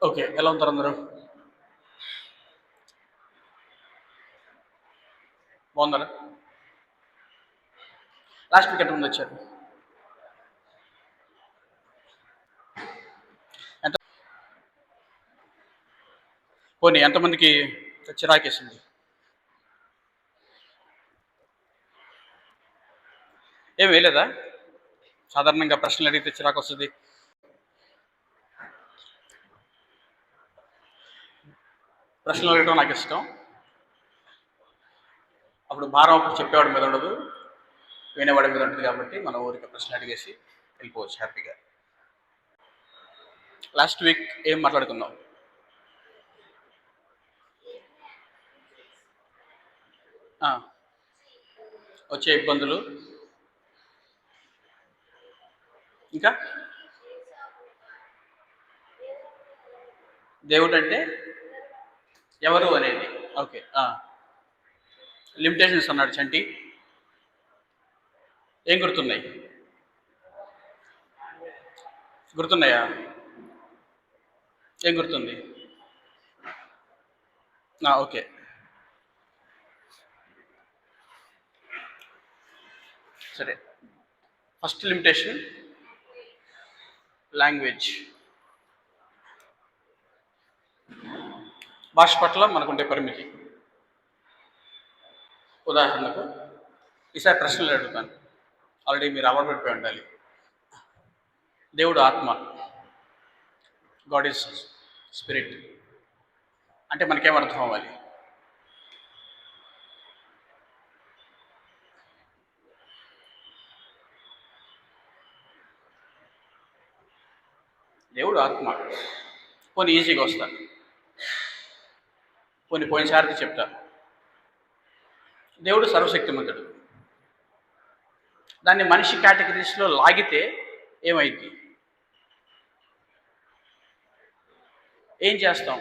Okay. ఎలా ఉంటారు అందరూ? బాగున్నారా? లాస్ట్ వీక్ ఎంతమంది వచ్చారు? ఎంత పోనీ ఎంతమందికి చిరాకేసింది? ఏం వేయలేదా? సాధారణంగా ప్రశ్నలు అడిగితే చిరాకు వస్తుంది. ప్రశ్నలు అడగడం నాకు ఇష్టం. అప్పుడు భారం అప్పుడు చెప్పేవాడి మీద ఉండదు, వినేవాడి మీద ఉంటుంది. కాబట్టి మన ఊరికి ప్రశ్నలు అడిగేసి వెళ్ళిపోవచ్చు హ్యాపీగా. లాస్ట్ వీక్ ఏం మాట్లాడుకుందాం? వచ్చే ఇబ్బందులు, ఇంకా దేవుడు అంటే ఎవరు అనేది. ఓకే. లిమిటేషన్స్ అన్నాడు చంటి. ఏం గుర్తున్నాయి? గుర్తున్నాయా? ఏం గుర్తుంది? ఓకే. సరే, ఫస్ట్ లిమిటేషన్ లాంగ్వేజ్. భాష పట్ల మనకుండే పరిమితి. ఉదాహరణకు ఈసారి ప్రశ్నలు అడుగుతాను, ఆల్రెడీ మీరు అలవాటు పడిపోయి ఉండాలి. దేవుడు ఆత్మ, గాడ్ ఈజ్ స్పిరిట్ అంటే మనకేం అర్థం అవ్వాలి? దేవుడు ఆత్మ. పోనీ ఈజీగా వస్తాను, పోయినసారి చెప్తా. దేవుడు సర్వశక్తిమంతుడు. దాన్ని మనిషి కేటగిరీస్లో లాగితే ఏమైంది? ఏం చేస్తాం?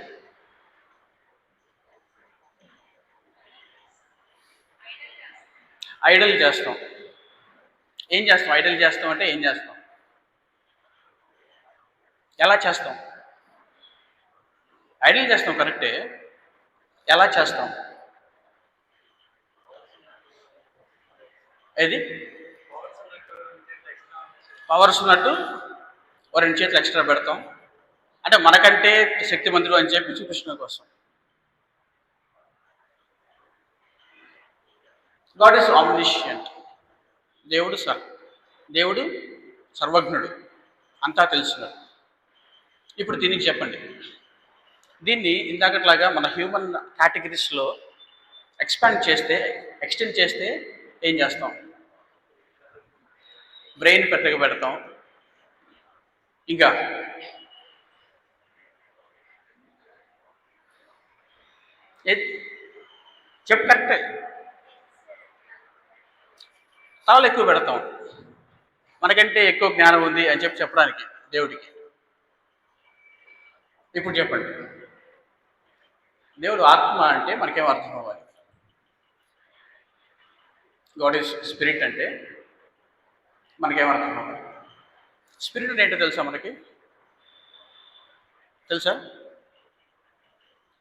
ఐడల్ చేస్తాం. ఏం చేస్తాం? ఐడల్ చేస్తాం అంటే ఏం చేస్తాం? ఎలా చేస్తాం? ఐడల్ చేస్తాం, కరెక్టే. ఎలా చేస్తాం? ఏది పవర్స్ ఉన్నట్టు ఓ 2 చేతులు ఎక్స్ట్రా పెడతాం అంటే మనకంటే శక్తిమంతుడు అని చెప్పి చూపించడం కోసం. God is omniscient. దేవుడు సర్వజ్ఞుడు, అంతా తెలుసున్నాడు. ఇప్పుడు దీనికి చెప్పండి, దీన్ని ఇందాకట్లాగా మన హ్యూమన్ కేటగిరీస్లో ఎక్స్టెండ్ చేస్తే ఏం చేస్తాం? బ్రెయిన్ పెద్దగా పెడతాం. ఇంకా కరెక్టే, తలలు ఎక్కువ పెడతాం, మనకంటే ఎక్కువ జ్ఞానం ఉంది అని చెప్పడానికి దేవుడికి. ఇప్పుడు చెప్పండి, దేవుడు ఆత్మ అంటే మనకేం అర్థం అవ్వాలి? గాడ్ ఈజ్ స్పిరిట్ అంటే మనకేం అర్థం అవ్వాలి? స్పిరిట్ అంటే ఏంటో తెలుసా మనకి? తెలుసా?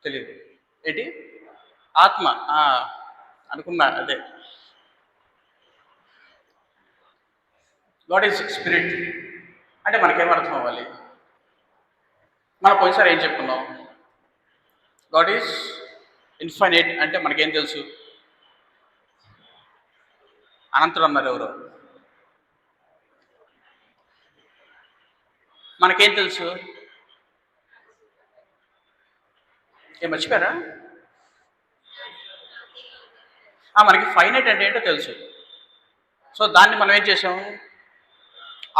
తెలియదు. ఏంటి? ఆత్మ. అనుకున్నా అదే. గాడ్ ఈజ్ స్పిరిట్ అంటే మనకేం అర్థం అవ్వాలి? మనం పోయినసారి ఏం చెప్పుకున్నాం? గాడ్ ఈజ్ ఇన్ఫైనైట్ అంటే మనకేం తెలుసు? అనంతుడు అన్నారు ఎవరు? మనకేం తెలుసు? ఏం మర్చిపోయారా? మనకి ఫైనైట్ అంటే ఏంటో తెలుసు. సో దాన్ని మనం ఏం చేసాం?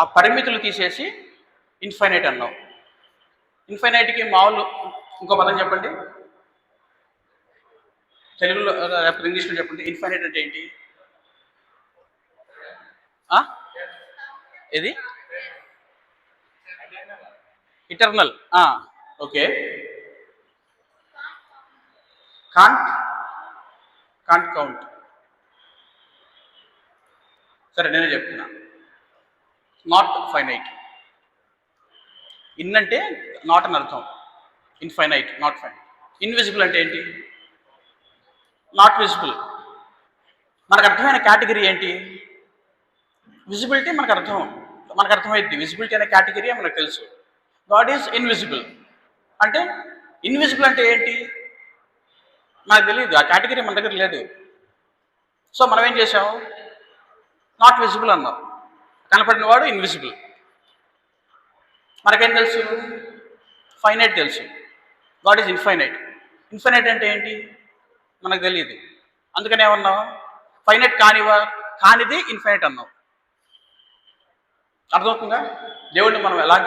ఆ పరిమితులు తీసేసి ఇన్ఫైనైట్ అన్నాం. ఇన్ఫైనైట్కి మామూలు ఇంకో పదం చెప్పండి, తెలుగులో లేకపోతే ఇంగ్లీష్లో చెప్పండి. ఇన్ఫైనైట్ అంటే ఏంటి? ఇది ఇటర్నల్. ఓకే. Can't count. సరే, నేనే చెప్తున్నా. Not finite. ఇన్ అంటే నాట్ అని అర్థం. Infinite, not finite. ఇన్విజిబుల్ అంటే ఏంటి? Not visible. మనకు అర్థమైన కేటగిరీ ఏంటి? విజిబిలిటీ మనకు అర్థమైంది. విజిబిలిటీ అనే కేటగిరీ మనకు తెలుసు. గాడ్ ఈజ్ ఇన్విజిబుల్ అంటే, ఇన్విజిబుల్ అంటే ఏంటి మనకు తెలియదు, ఆ కేటగిరీ మన దగ్గర లేదు. సో మనం ఏం చేసాం? నాట్ విజిబుల్ అన్నాం. కనపడిన వాడు ఇన్విజిబుల్. మనకేం తెలుసు? ఫైనైట్ తెలుసు. God is infinite. ఇన్ఫైనైట్ అంటే ఏంటి మనకు తెలియదు. అందుకనే ఏమన్నాం? ఫైనైట్ కానిది ఇన్ఫైనైట్ అన్నాం. అర్థమవుతుందా? దేవుడిని మనం ఎలాగ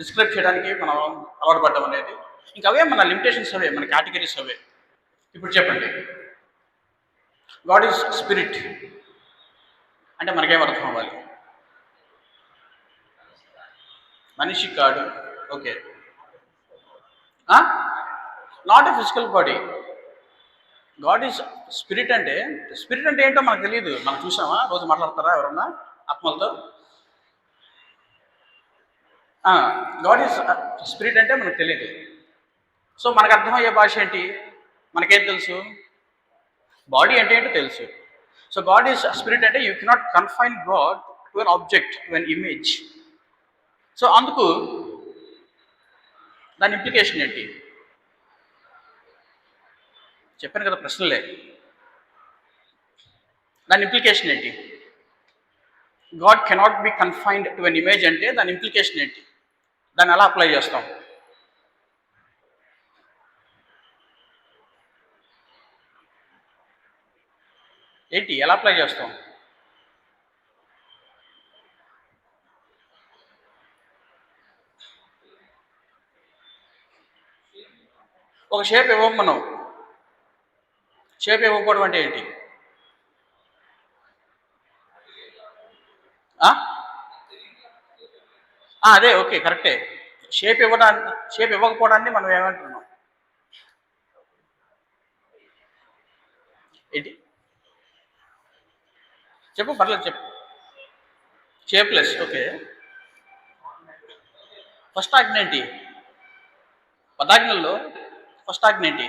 డిస్క్రైబ్ చేయడానికి మనం అలవాటు పడ్డం అనేది. ఇంకా అవే మన లిమిటేషన్స్, అవే మన కేటగిరీస్ అవే. ఇప్పుడు చెప్పండి, గాడ్ ఈజ్ స్పిరిట్ అంటే మనకేం అర్థం అవ్వాలి? మనిషి కాడు, okay. Not a physical body. God is spirit అంటే ఏంటో మనకు తెలియదు. మనం చూసామా? రోజు మాట్లాడతారా ఎవరన్నా ఆత్మలతో? గాడ్ ఈజ్ స్పిరిట్ అంటే మనకు తెలియదు. సో మనకు అర్థమయ్యే భాష ఏంటి? మనకేం తెలుసు? బాడీ అంటే ఏంటో తెలుసు. సో గాడ్ ఈజ్ స్పిరిట్ అంటే you cannot confine God to an object, to an image. So అందుకు దాని ఇంప్లికేషన్ ఏంటి? చెప్పాను కదా, ప్రశ్నలే. దాని ఇంప్లికేషన్ ఏంటి? God cannot be confined to an image అంటే దాని ఇంప్లికేషన్ ఏంటి? దాన్ని ఎలా అప్లై చేస్తాం? ఏంటి, ఎలా అప్లై చేస్తాం? ఒక షేప్ ఇవ్వం మనం. షేప్ ఇవ్వకపోవడం అంటే ఏంటి? అదే, ఓకే, కరెక్టే. షేప్ ఇవ్వకపోవడాన్ని మనం ఏమంటున్నాం? ఏంటి చెప్పు, పర్లేదు చెప్పు. Shapeless, okay. ఫస్ట్ ఆజ్ఞ ఏంటి? పదాజ్ఞల్లో ఫస్ట్ ఆజ్ఞ ఏంటి?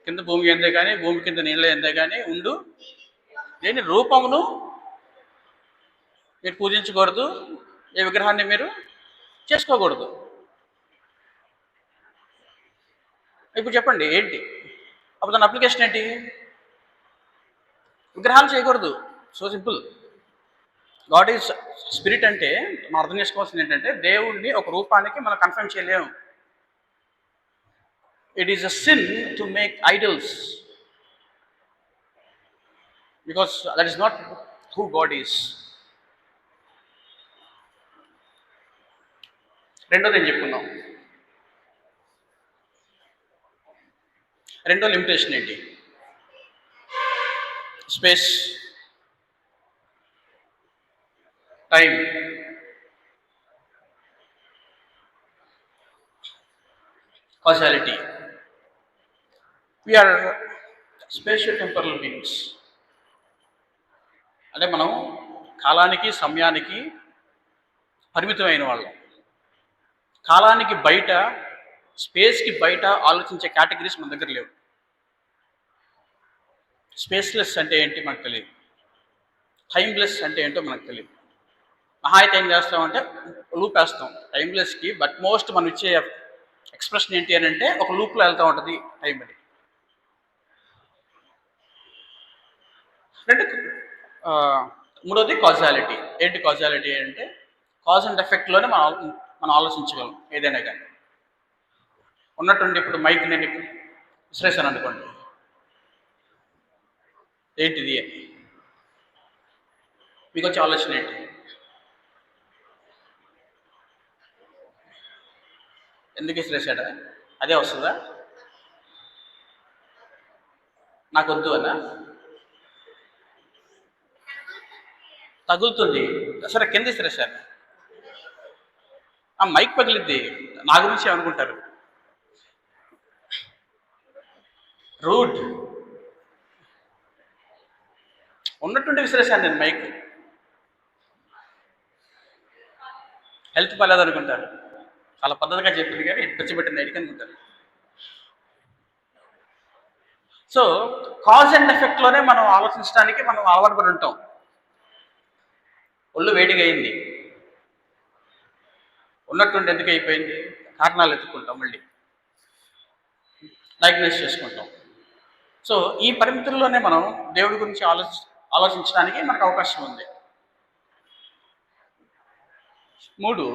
కింద భూమి ఎందే కానీ, భూమి కింద నీళ్ళ ఎందే కానీ ఉండు. దేని రూపమును మీరు పూజించకూడదు, ఏ విగ్రహాన్ని మీరు చేసుకోకూడదు. ఇప్పుడు చెప్పండి ఏంటి అప్పుడు దాని అప్లికేషన్ ఏంటి? విగ్రహాలు చేయకూడదు. So simple. God is spirit అంటే మనం అర్థం చేసుకోవాల్సింది ఏంటంటే, దేవుడిని ఒక రూపానికి మనం కన్ఫర్మ్ చేయలేము. It is a sin to make idols because that is not who God is. రెండోది ఏం చెప్పుకున్నాం? రెండో లిమిటేషన్ ఏంటి? Space, time. Causality. We are spatio-temporal beings. అంటే మనం కాలానికి సమయానికి పరిమితమైన వాళ్ళం. కాలానికి బయట, స్పేస్కి బయట ఆలోచించే కేటగిరీస్ మన దగ్గర లేవు. స్పేస్లెస్ అంటే ఏంటి మనకు తెలియదు. టైమ్లెస్ అంటే ఏంటో మనకు తెలియదు. మహా అయితే ఏం చేస్తామంటే లూప్ వేస్తాం టైమ్లెస్కి. బట్ మోస్ట్ మనం ఇచ్చే ఎక్స్ప్రెషన్ ఏంటి అని అంటే ఒక లూప్లో వెళ్తూ ఉంటుంది టైం అని. అంటే మూడోది కాజాలిటీ. ఏంటి కాజాలిటీ అంటే కాజ్ అండ్ ఎఫెక్ట్లోనే మనం ఆలోచించగలం ఏదైనా కానీ. ఉన్నట్టుండి ఇప్పుడు మైక్ నేను విసిరేసాను అనుకోండి, ఏంటిది అని మీకు వచ్చే ఆలోచన ఏంటి? ఎందుకు విసిరేసాడా అదే వస్తుందా? నాకు వద్దు అన్నా? తగులుతుంది, సరే కింద విసిరేసాను, ఆ మైక్ పగిలిద్ది, నా గురించి ఏమనుకుంటారు? రూడ్. ఉన్నట్టుండి విసిరేసాను నేను మైక్. హెల్త్ బాగాలేదు అనుకుంటారు. చాలా పద్ధతిగా చెప్పింది కానీ పిచ్చిపెట్టింది ఐడికి అనుకుంటారు. సో కాజ్ అండ్ ఎఫెక్ట్లోనే మనం ఆలోచించడానికి మనం అలవాటు పడి ఉంటాం. ఒళ్ళు వేడిగా అయింది, ఉన్నట్టుండి ఎందుకు అయిపోయింది, కారణాలు ఎత్తుకుంటాం, మళ్ళీ డయాగ్నైజ్ చేసుకుంటాం. సో ఈ పరిమితుల్లోనే మనం దేవుడి గురించి ఆలోచించడానికి మనకు అవకాశం ఉంది. 3,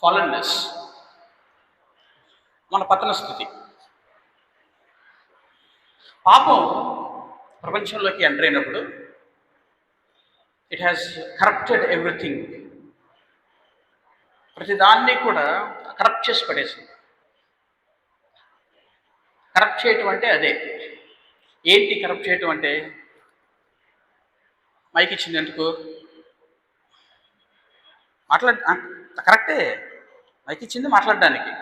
ఫాలన్నెస్, మన పతన స్థితి. పాపం ప్రపంచంలోకి ఎంటర్ అయినప్పుడు ఇట్ హ్యాస్ కరప్టెడ్ ఎవ్రీథింగ్. ప్రతిదాన్ని కూడా కరప్ట్ చేసి పడేసింది. కరప్ట్ చేయటం అంటే అదే. ఏంటి కరప్ట్ చేయటం అంటే? మైక్ ఇచ్చింది ఎందుకు? కరెక్టే, మైక్ ఇచ్చింది మాట్లాడడానికి.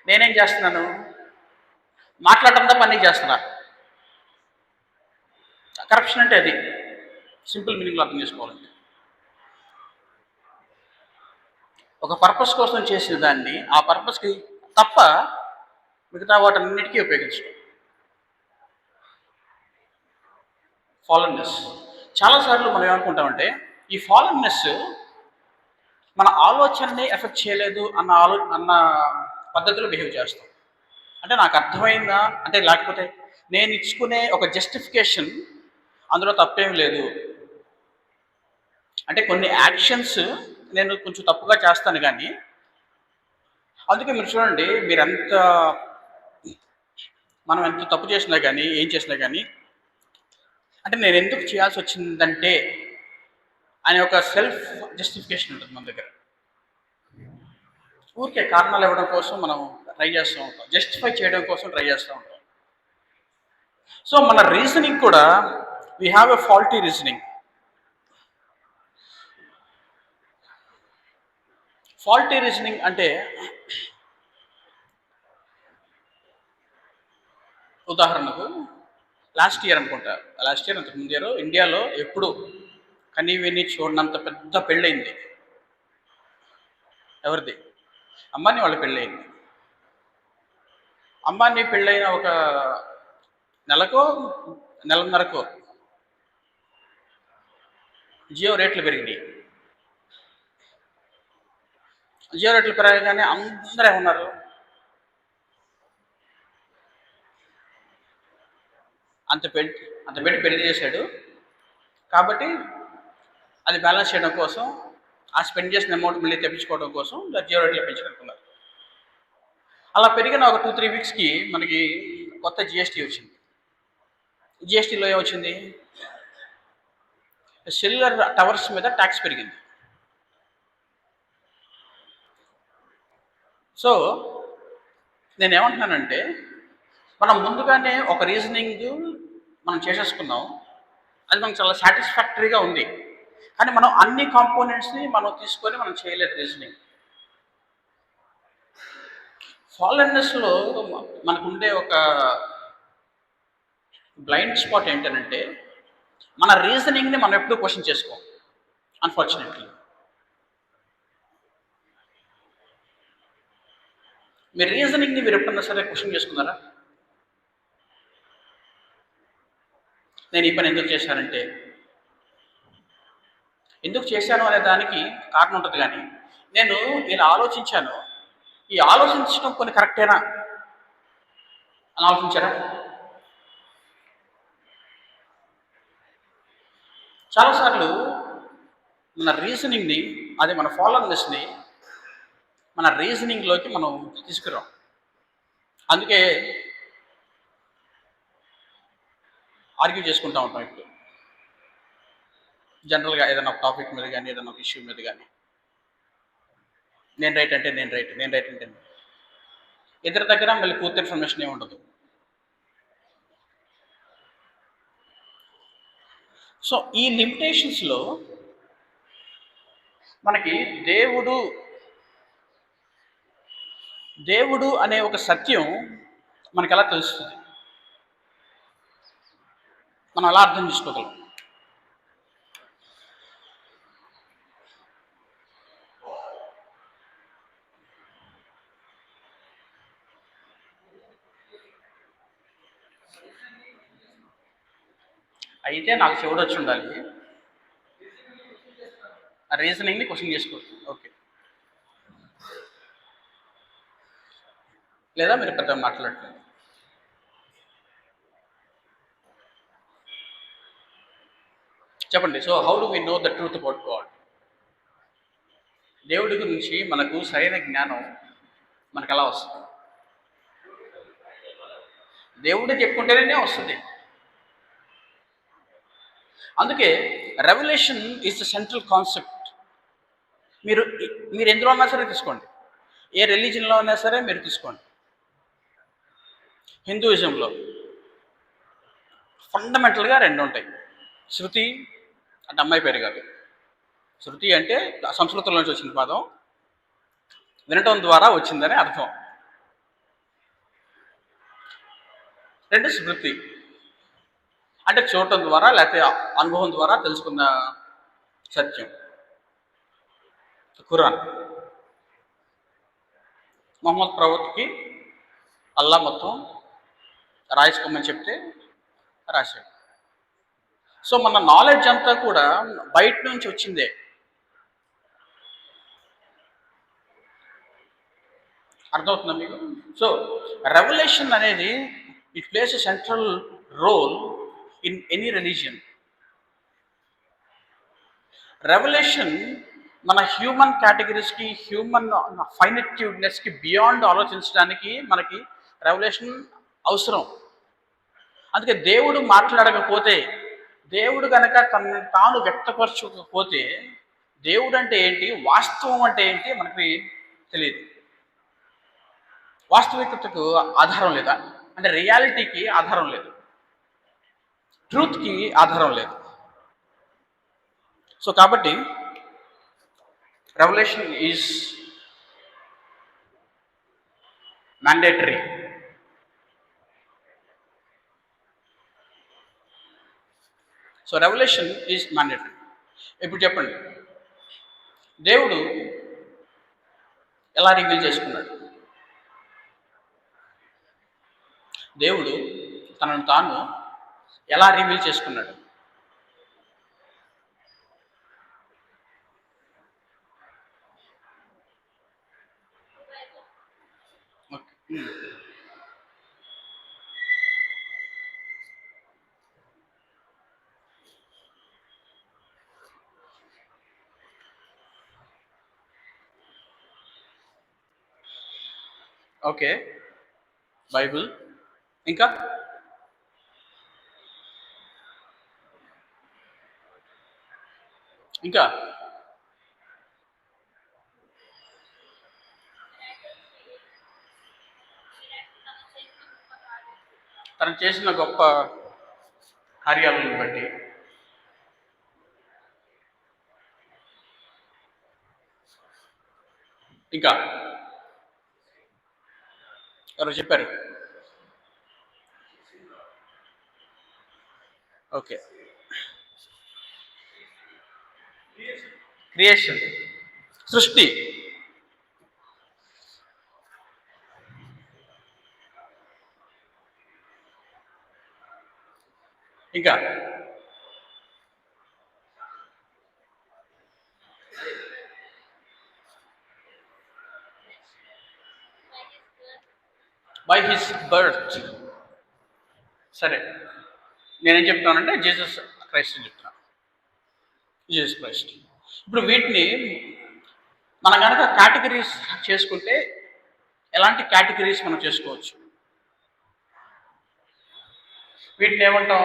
నేనేం చేస్తున్నాను? మాట్లాడటం తప్ప అన్నీ చేస్తున్నా. కరప్షన్ అంటే అది. సింపుల్ మీనింగ్లో అర్థం చేసుకోవాలంటే ఒక పర్పస్ కోసం చేసిన దాన్ని ఆ పర్పస్కి తప్ప మిగతా వాటన్నిటికీ ఉపయోగించడం. ఫాలన్నెస్. చాలాసార్లు మనం ఏమనుకుంటామంటే ఈ ఫాలన్నెస్ మన ఆలోచనని ఎఫెక్ట్ చేయలేదు అన్న పద్ధతిలో బిహేవ్ చేస్తాం. అంటే నాకు అర్థమైందా అంటే, లేకపోతే నేను ఇచ్చుకునే ఒక జస్టిఫికేషన్ అందులో తప్పేం లేదు. అంటే కొన్ని యాక్షన్స్ నేను కొంచెం తప్పుగా చేస్తాను కానీ, అందుకే మీరు చూడండి, మనం ఎంత తప్పు చేసినా కానీ ఏం చేసినా కానీ అంటే నేను ఎందుకు చేయాల్సి వచ్చిందంటే అనే ఒక సెల్ఫ్ జస్టిఫికేషన్ ఉంటుంది మన దగ్గర. ఊరికే కారణాలు ఇవ్వడం కోసం మనం ట్రై చేస్తూ ఉంటాం, జస్టిఫై చేయడం కోసం ట్రై చేస్తూ ఉంటాం. సో మన రీజనింగ్ కూడా we have a faulty reasoning. Faulty reasoning అంటే ఉదాహరణకు లాస్ట్ ఇయర్ అనుకుంటా, అంతకు ముందు ఇయర్ ఇండియాలో ఎప్పుడు కనీ విని చూడనంత పెద్ద పెళ్ళయింది. ఎవరిది? అంబానీ వాళ్ళ పెళ్ళయింది. అంబానీ పెళ్ళైన ఒక నెలకో నెలన్నరకో జియో రేట్లు పెరిగినాయి. జియో రేట్లు పెరగగానే అందరూ ఏమన్నారు? అంత పెట్టి పెళ్లి చేశాడు కాబట్టి అది బ్యాలెన్స్ చేయడం కోసం, ఆ స్పెండ్ చేసిన అమౌంట్ మళ్ళీ తెప్పించుకోవడం కోసం జియో రేట్లు పెంచుకుంటున్నారు. అలా పెరిగిన ఒక 2-3 వీక్స్కి మనకి కొత్త జిఎస్టీ వచ్చింది. జిఎస్టీలో ఏమొచ్చింది? సెల్యులర్ టవర్స్ మీద ట్యాక్స్ పెరిగింది. సో నేనేమంటున్నానంటే, మనం ముందుగానే ఒక రీజనింగ్ మనం చేసేసుకున్నాం, అది మనకు చాలా సాటిస్ఫాక్టరీగా ఉంది. కానీ మనం అన్ని కాంపోనెంట్స్ని మనం తీసుకొని మనం చేయలేదు రీజనింగ్. ఫాలన్నెస్లో మనకుండే ఒక బ్లైండ్ స్పాట్ ఏంటంటే, మన రీజనింగ్ని మనం ఎప్పుడూ క్వశ్చన్ చేసుకోం. అన్ఫార్చునేట్లీ మీ రీజనింగ్ని మీరు ఎప్పుడన్నా సరే క్వశ్చన్ చేసుకున్నారా? నేను ఈ పని ఎందుకు చేశానంటే, ఎందుకు చేశాను అనే దానికి కారణం ఉంటుంది. కానీ నేను ఇలా ఆలోచించాను, ఈ ఆలోచించడం కొన్ని కరెక్టేనా అని ఆలోచించారా? చాలాసార్లు మన రీజనింగ్ని, అది మన ఫాలోనెస్ని మన రీజనింగ్లోకి మనం తీసుకురాం. అందుకే ఆర్గ్యూ చేసుకుంటూ ఉంటాం. ఇప్పుడు జనరల్గా ఏదైనా ఒక టాపిక్ మీద కానీ, ఏదైనా ఒక ఇష్యూ మీద కానీ, నేను రైట్ అంటే నేను రైట్ అంటే ఇద్దరి దగ్గర మళ్ళీ పూర్తి ఇన్ఫర్మేషన్ ఏమి ఉండదు. సో ఈ లిమిటేషన్స్లో మనకి దేవుడు అనే ఒక సత్యం మనకు ఎలా తెలుస్తుంది? మనం అలా అర్థం చేసుకోగలం. అయితే నాకు చెవుడు వచ్చి ఉండాలి. ఆ రీజనింగ్ని క్వశ్చన్ చేసుకోవచ్చు. ఓకే, లేదా మీరు పెద్ద మాట్లాడుతున్నారు. చెప్పండి. So how do we know the truth about God? దేవుడి గురించి మనకు సరైన జ్ఞానం మనకు ఎలా వస్తుంది? దేవుడే చెప్పుకుంటేనే వస్తుంది. అందుకే revolution is the central concept. మీరు మీరు ఎందులో ఉన్నా సరే తీసుకోండి, ఏ రిలీజన్లో ఉన్నా సరే మీరు తీసుకోండి. హిందూయిజంలో ఫండమెంటల్గా రెండు ఉంటాయి. శృతి అంటే అమ్మాయి పేరు కాదు. శృతి అంటే సంస్కృతంలో నుంచి వచ్చిన పదం, వినటం ద్వారా వచ్చిందని అర్థం. రెండు స్మృతి అంటే చూడటం ద్వారా లేకపోతే అనుభవం ద్వారా తెలుసుకున్న సత్యం. ఖురాన్ మొహమ్మద్ ప్రవక్తకి అల్లా మొత్తం రాయించుకోమని చెప్తే రాశాడు. సో మన నాలెడ్జ్ అంతా కూడా బయట నుంచి వచ్చిందే. అర్థమవుతుందా మీకు? సో రెవల్యూషన్ అనేది it plays a central role in any religion. Revolution మన హ్యూమన్ కేటగిరీస్కి, హ్యూమన్ ఫైనట్యూడ్నెస్కి బియాండ్ ఆలోచించడానికి మనకి రెవల్యూషన్ అవసరం. అందుకే దేవుడు మాట్లాడకపోతే, దేవుడు కనుక తనని తాను వ్యక్తపరచకపోతే దేవుడు అంటే ఏంటి, వాస్తవం అంటే ఏంటి మనకి తెలియదు. వాస్తవికతకు ఆధారం లేదా అంటే రియాలిటీకి ఆధారం లేదు, ట్రూత్కి ఆధారం లేదు. సో కాబట్టి revolution is mandatory. So revolution is mandatory. ఇప్పుడు చెప్పండి, దేవుడు ఎలా రివీల్ చేసుకున్నాడు? దేవుడు తనను తాను ఎలా రివీల్ చేసుకున్నాడు? Okay, Bible. ఇంకా ఇంకా తను చేసిన గొప్ప కార్యాలను బట్టి, ఇంకా ఎవరు చెప్పారు? ఓకే, క్రియేషన్, సృష్టి. ఇంకా బై హిస్ బర్త్. సరే, నేనేం చెప్తానంటే జీసస్ క్రైస్ట్ అని చెప్తున్నాను. Jesus Christ. ఇప్పుడు వీటిని మనం కనుక కేటగిరీస్ చేసుకుంటే ఎలాంటి కేటగిరీస్ మనం చేసుకోవచ్చు? వీటిని ఏమంటాం?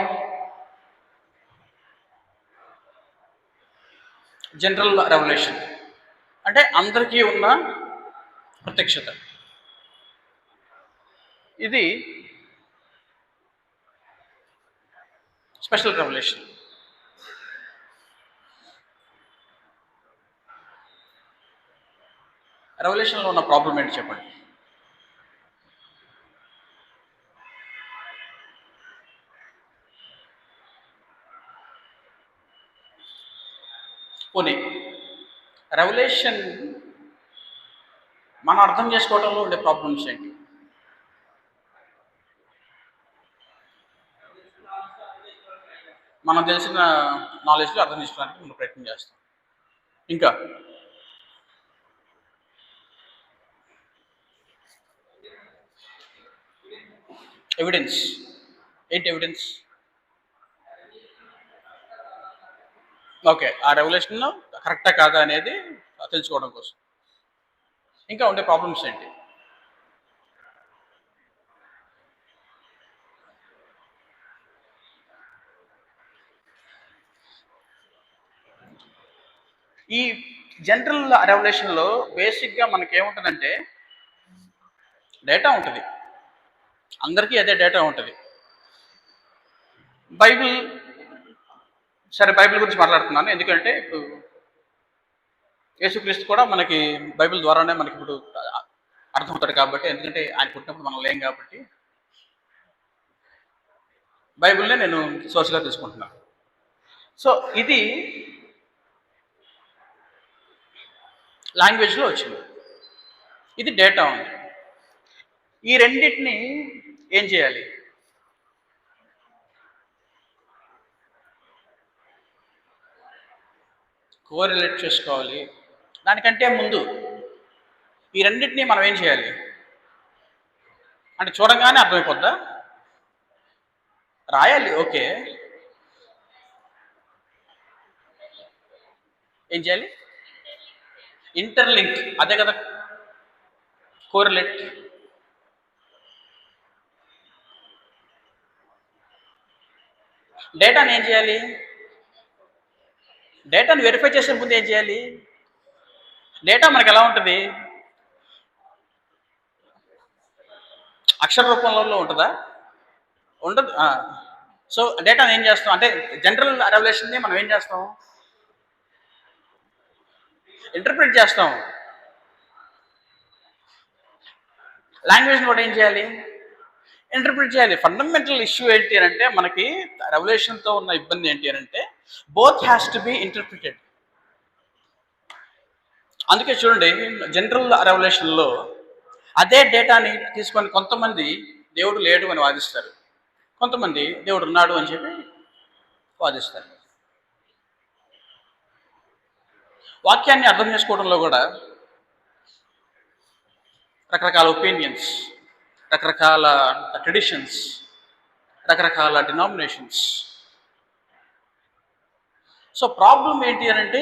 జనరల్ రెవల్యూషన్ అంటే అందరికీ ఉన్న ప్రత్యక్షత. ఇది స్పెషల్ రెవల్యూషన్. రెవల్యూషన్లో ఉన్న ప్రాబ్లం ఏంటి చెప్పండి? పోనీ రెవల్యూషన్ మనం అర్థం చేసుకోవడంలో ఉండే ప్రాబ్లమ్స్ ఏంటి? మనం తెలిసిన నాలెడ్జ్లో అర్థం చేసుకోవడానికి మనం ప్రయత్నం చేస్తాం. ఇంకా ఎవిడెన్స్. ఏంటి ఎవిడెన్స్? ఓకే, ఆ రెవల్యూషన్ కరెక్టా కాదా అనేది తెలుసుకోవడం కోసం. ఇంకా ఉండే ప్రాబ్లమ్స్ ఏంటి? ఈ జనరల్ రెవల్యూషన్లో బేసిక్గా మనకేముంటుందంటే డేటా ఉంటుంది, అందరికీ అదే డేటా ఉంటుంది. బైబిల్, సరే బైబిల్ గురించి మాట్లాడుతున్నాను ఎందుకంటే ఇప్పుడు యేసుక్రీస్తు కూడా మనకి బైబిల్ ద్వారానే మనకి ఇప్పుడు అర్థమవుతాడు కాబట్టి, ఎందుకంటే ఆయన పుట్టినప్పుడు మనం లేం కాబట్టి బైబిల్నే నేను సోర్స్గా తీసుకుంటున్నాను. సో ఇది లాంగ్వేజ్లో వచ్చింది, ఇది డేటా ఉంది. ఈ రెండింటిని ఏం చేయాలి? కోరిలేట్ చేసుకోవాలి. దానికంటే ముందు ఈ రెండింటిని మనం ఏం చేయాలి అంటే చూడగానే అర్థమైపోద్దా? రాయాలి, ఓకే. ఏం చేయాలి? ఇంటర్లింక్, అదే కదా కోరిలేట్. డేటాని ఏం చేయాలి? డేటాను వెరిఫై చేసే ముందు ఏం చేయాలి? డేటా మనకి ఎలా ఉంటుంది? అక్షర రూపంలో ఉంటుందా? ఉండదు. సో డేటాను ఏం చేస్తాం అంటే జనరల్ రెవల్యూషన్ని మనం ఏం చేస్తాం? ఇంటర్ప్రిట్ చేస్తాం. లాంగ్వేజ్ని కూడా ఏం చేయాలి? ఇంటర్ప్రిట్ చేయాలి. ఫండమెంటల్ ఇష్యూ ఏంటి అని అంటే మనకి రెవల్యూషన్తో ఉన్న ఇబ్బంది ఏంటి అని అంటే both has to be interpreted. అందుకే చూడండి, జనరల్ రెవల్యూషన్లో అదే డేటాని తీసుకొని కొంతమంది దేవుడు లేడు అని వాదిస్తారు, కొంతమంది దేవుడు ఉన్నాడు అని చెప్పి వాదిస్తారు. వాక్యాన్ని అర్థం చేసుకోవడంలో కూడా రకరకాల ఒపీనియన్స్, రకరకాల ట్రెడిషన్స్, రకరకాల డినామినేషన్స్. సో ప్రాబ్లం ఏంటి అని అంటే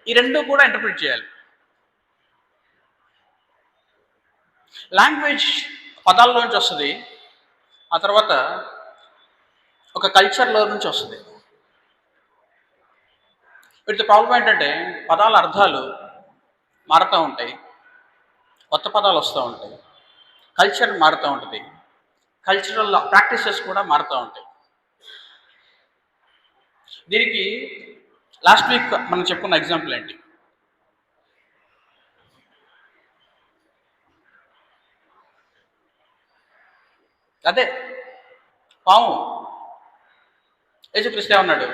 ఈ రెండు కూడా ఇంటర్ప్రిట్ చేయాలి. లాంగ్వేజ్ పదాల్లోంచి వస్తుంది, ఆ తర్వాత ఒక కల్చర్లో నుంచి వస్తుంది. వీటితో ప్రాబ్లం ఏంటంటే పదాల అర్థాలు మారుతూ ఉంటాయి, కొత్త పదాలు వస్తూ ఉంటాయి, కల్చర్ మారుతూ ఉంటుంది, కల్చరల్ ప్రాక్టీసెస్ కూడా మారుతూ ఉంటాయి. దీనికి లాస్ట్ వీక్ మనం చెప్పుకున్న ఎగ్జాంపుల్ ఏంటి? అదే పాము. యేసుక్రీస్తు ఏమన్నాడు?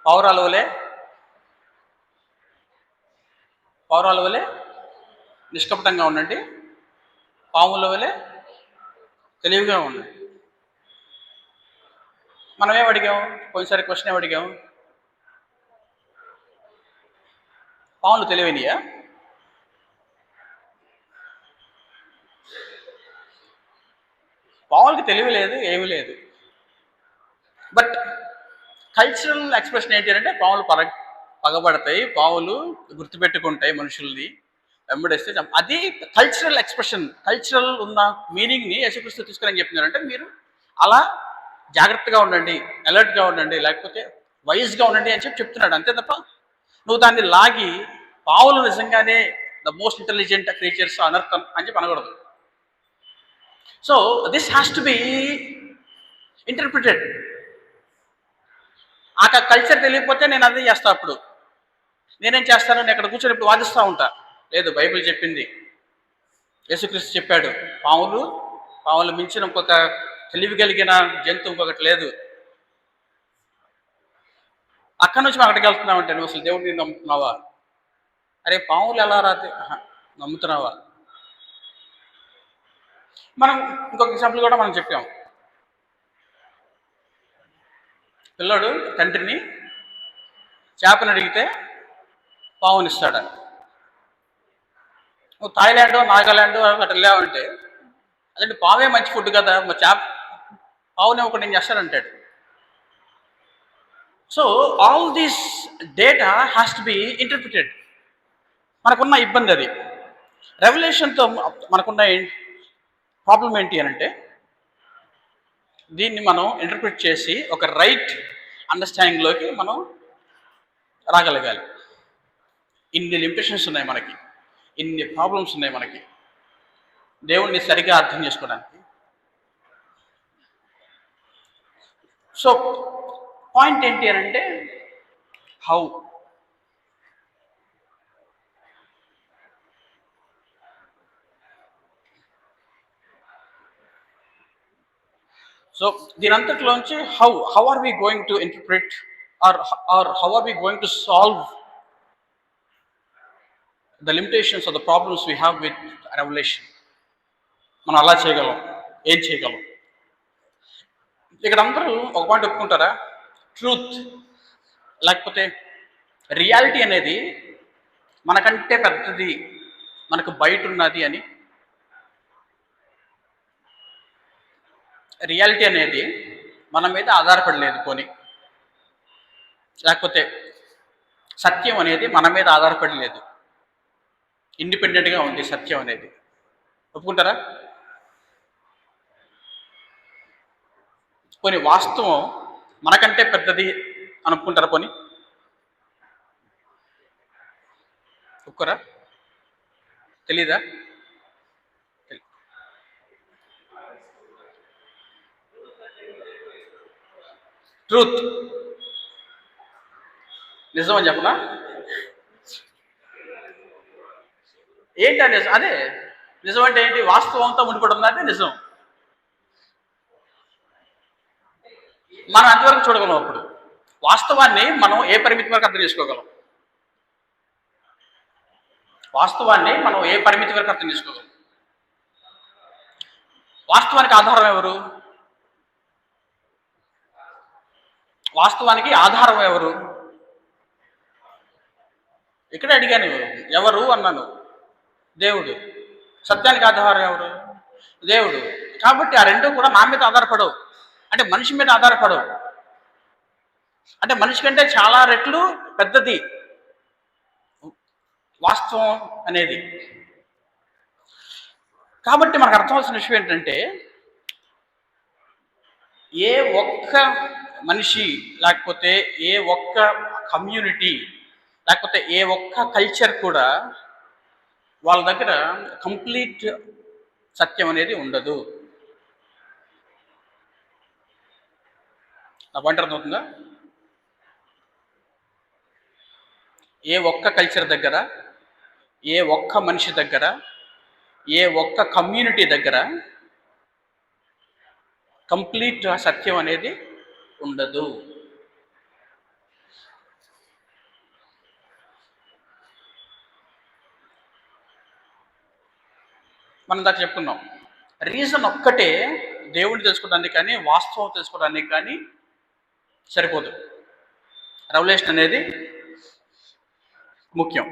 పావురాల వలె నిష్కపటంగా ఉండండి, పాముల వలె తెలివిగా ఉండండి. మనం ఏం అడిగాం? పోయినసారి క్వశ్చన్ ఏం అడిగాం? పాములు తెలివైనయా? పాములకి తెలివి లేదు, ఏమీ లేదు. బట్ కల్చరల్ ఎక్స్ప్రెషన్ ఏంటి అంటే పాములు పగబడతాయి, పాములు గుర్తుపెట్టుకుంటాయి మనుషుల్ని, వెంబడేస్తే అది కల్చరల్ ఎక్స్ప్రెషన్. కల్చరల్ ఉన్న మీనింగ్ని యేసుక్రీస్తు తీసుకుని చెప్తున్నారంటే మీరు అలా జాగ్రత్తగా ఉండండి, అలర్ట్గా ఉండండి, లేకపోతే వైజ్గా ఉండండి అని చెప్తున్నాడు, అంతే తప్ప నువ్వు దాన్ని లాగి పావులు నిజంగానే ద మోస్ట్ ఇంటెలిజెంట్ క్రీచర్స్ అనర్థం అని చెప్పి అనకూడదు. So this has to be interpreted. ఆ కల్చర్ తెలియకపోతే నేను అదే చేస్తా. అప్పుడు నేనేం చేస్తాను? నేను ఇక్కడ కూర్చొని ఇప్పుడు వాదిస్తూ ఉంటా, లేదు బైబిల్ చెప్పింది, యేసుక్రీస్తు చెప్పాడు, పాములు మించిన ఇంకొక తెలివి కలిగిన జంతువు ఇంకొకటి లేదు. అక్కడి నుంచి మనం అక్కడికి వెళ్తున్నామంటే నువ్వు అసలు దేవుడిని నమ్ముతున్నావా? అరే పాములు ఎలా రాతే నమ్ముతున్నావా? మనం ఇంకొక ఎగ్జాంపుల్ కూడా మనం చెప్పాం. పిల్లోడు తండ్రిని చేపను అడిగితే పావునిస్తాడా? నువ్వు థాయిలాండ్ నాగాలాండ్ అట్లా వెళ్ళావంటే అదంటే పావే మంచి ఫుడ్ కదా, మరి పావునే ఒకటి నేను చేస్తానంటాడు. So all this data has to be interpreted. మనకున్న ఇబ్బంది అది. రెవల్యూషన్తో మనకున్న ప్రాబ్లం ఏంటి అని అంటే దీన్ని మనం ఇంటర్ప్రిట్ చేసి ఒక రైట్ అండర్స్టాండింగ్లోకి మనం రాగలగాలి. ఇన్ని లిమిటేషన్స్ ఉన్నాయి మనకి, ఇన్ని ప్రాబ్లమ్స్ ఉన్నాయి మనకి దేవుణ్ణి సరిగా అర్థం చేసుకోవడానికి. సో పాయింట్ ఏంటి అని అంటే హౌ. సో దీని అంతట్లోంచి how are we going to interpret or how are we going to solve the limitations of the problems we have with revolution. మనం అలా చేయగలం, ఏం చేయగలం? ఇక్కడ అందరూ ఒక పాయింట్ ఒప్పుకుంటారా? ట్రూత్ లేకపోతే రియాలిటీ అనేది మనకంటే పెద్దది, మనకు బయట ఉన్నది అని. రియాలిటీ అనేది మన మీద ఆధారపడలేదు కొని, లేకపోతే సత్యం అనేది మన మీద ఆధారపడలేదు, ఇండిపెండెంట్గా ఉంది సత్యం అనేది. ఒప్పుకుంటారా? కొన్ని వాస్తవం మనకంటే పెద్దది అనుకుంటారా? కొని ఒప్పుకోరా? తెలీదా? ట్రూత్ నిజం అని చెప్పనా? ఏంటి నిజం? అదే నిజం అంటే ఏంటి? వాస్తవంతో ముడిపడి ఉన్నది నిజం. మనం ఎంతవరకు చూడగలం? అప్పుడు వాస్తవాన్ని మనం ఏ పరిమితి వరకు అర్థం చేసుకోగలం? వాస్తవాన్ని మనం ఏ పరిమితి వరకు అర్థం చేసుకోగలం? వాస్తవానికి ఆధారం ఎవరు? వాస్తవానికి ఆధారం ఎవరు? ఇక్కడ అడిగాను, ఎవరు అన్నాను. దేవుడు. సత్యానికి ఆధారం ఎవరు? దేవుడు. కాబట్టి ఆ రెండు కూడా నా మీద ఆధారపడవు, అంటే మనిషి మీద ఆధారపడవు, అంటే మనిషి కంటే చాలా రెట్లు పెద్దది వాస్తవం అనేది. కాబట్టి మనకు అర్థమవుతున్న విషయం ఏంటంటే ఏ ఒక్క మనిషి లేకపోతే ఏ ఒక్క కమ్యూనిటీ లేకపోతే ఏ ఒక్క కల్చర్ కూడా వాళ్ళ దగ్గర కంప్లీట్ సత్యం అనేది ఉండదు. నా పాయింట్ అర్థమవుతుందా? ఏ ఒక్క కల్చర్ దగ్గర, ఏ ఒక్క మనిషి దగ్గర, ఏ ఒక్క కమ్యూనిటీ దగ్గర కంప్లీట్ సత్యం అనేది ఉండదు. మనం దాకా చెప్పుకున్నాం. రీజన్ ఒక్కటే దేవుడిని తెలుసుకోవడానికి కానీ వాస్తవం తెలుసుకోవడానికి కానీ సరిపోదు. రెవల్యూషన్ అనేది ముఖ్యం.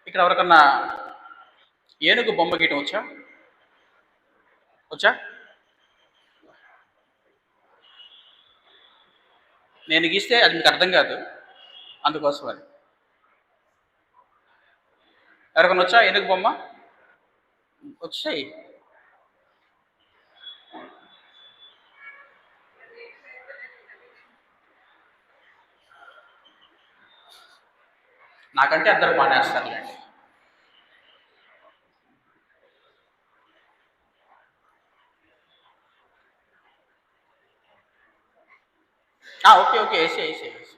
ఇక్కడ ఎవరికన్నా ఏనుగు బొమ్మ గీయటం వచ్చా? వచ్చా? నేను గీస్తే అది మీకు అర్థం కాదు, అందుకోసం అది. ఎవరికన్నా వచ్చా ఏనుగు బొమ్మ? వచ్చాయి. నాకంటే అందరూ మానేస్తారులేండి. ఓకే ఓకే, వేసే వేసే వేసే.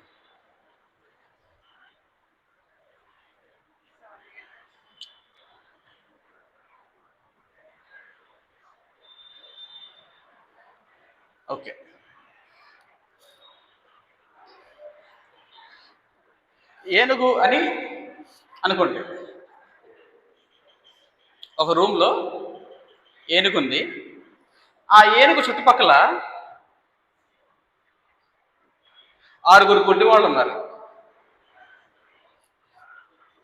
ఓకే. ఏనుగు అని అనుకోండి. ఒక రూమ్లో ఏనుగు ఉంది. ఆ ఏనుగు చుట్టుపక్కల 6 గుడ్డి వాళ్ళు ఉన్నారు.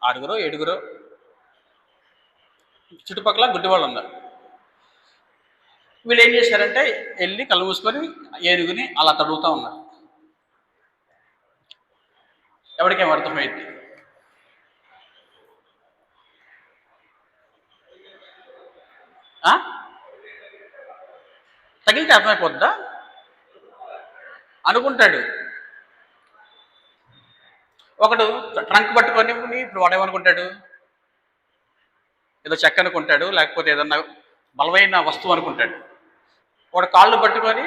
6 7 చుట్టుపక్కల గుడ్డి వాళ్ళు ఉన్నారు. వీళ్ళు ఏం చేశారంటే వెళ్ళి కళ్ళు మూసుకొని ఏనుగుని అలా తడుగుతూ ఉన్నారు. ఎవరికేం అర్థమైంది? తగిలితే అర్థమైపోద్దా? అనుకుంటాడు. ఒకడు ట్రంక్ పట్టుకొని ఇప్పుడు వాడేమనుకుంటాడు, ఏదో చెక్క అనుకుంటాడు, లేకపోతే ఏదన్నా బలమైన వస్తువు అనుకుంటాడు. వాడు కాళ్ళు పట్టుకొని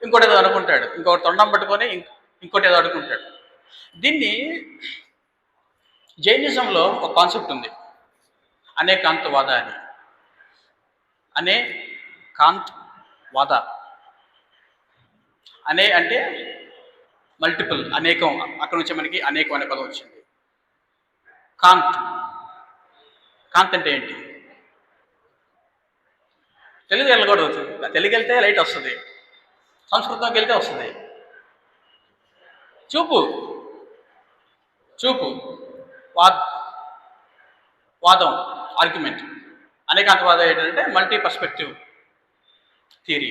ఇంకోటి ఏదో అనుకుంటాడు, ఇంకొకటి తొండం పట్టుకొని ఇంకోటి ఏదో అనుకుంటాడు. దీన్ని జైనిజంలో ఒక కాన్సెప్ట్ ఉంది, అనేకాంతవాద అని. అనేకాంతవాద అనే అంటే మల్టిపుల్, అనేకం. అక్కడ నుంచి మనకి అనేకం అనే పదం వచ్చింది. కాంత్ కాంత్ అంటే ఏంటి? తెలుగు వెళ్ళకూడదు. తెలుగు వెళ్తే లైట్ వస్తుంది, సంస్కృతంకి వెళ్తే వస్తుంది. చూపు చూపు వాదం, ఆర్గ్యుమెంట్. అనేకాంతవాదం ఏంటంటే మల్టీ పర్స్పెక్టివ్ థియరీ.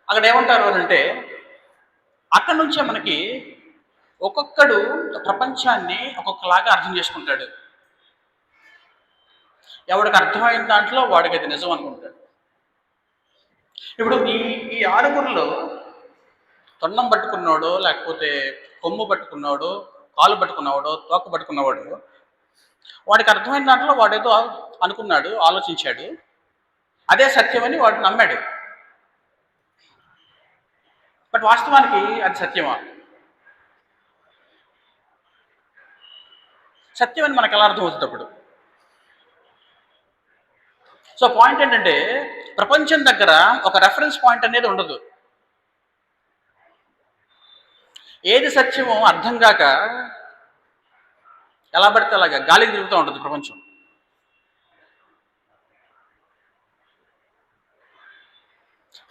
అక్కడ ఏమంటారు అని అంటే, అక్కడి నుంచే మనకి ఒక్కొక్కడు ప్రపంచాన్ని ఒక్కొక్కలాగా అర్థం చేసుకుంటాడు. ఎవడికి అర్థమైన దాంట్లో వాడికి అది నిజం అనుకుంటాడు. ఇప్పుడు ఈ 6 తొండం పట్టుకున్నాడో, లేకపోతే కొమ్ము పట్టుకున్నాడో, కాలు పట్టుకున్నవాడో, తోక పట్టుకున్నవాడు, వాడికి అర్థమైన దాంట్లో వాడేదో అనుకున్నాడు, ఆలోచించాడు, అదే సత్యమని వాడు నమ్మాడు. బట్ వాస్తవానికి అది సత్యమా? సత్యం అని మనకు ఎలా అర్థమవుతుంది అప్పుడు? సో పాయింట్ ఏంటంటే, ప్రపంచం దగ్గర ఒక రెఫరెన్స్ పాయింట్ అనేది ఉండదు. ఏది సత్యమో అర్థం కాక ఎలా పడితే అలాగా గాలికి తిరుగుతూ ఉంటుంది ప్రపంచం.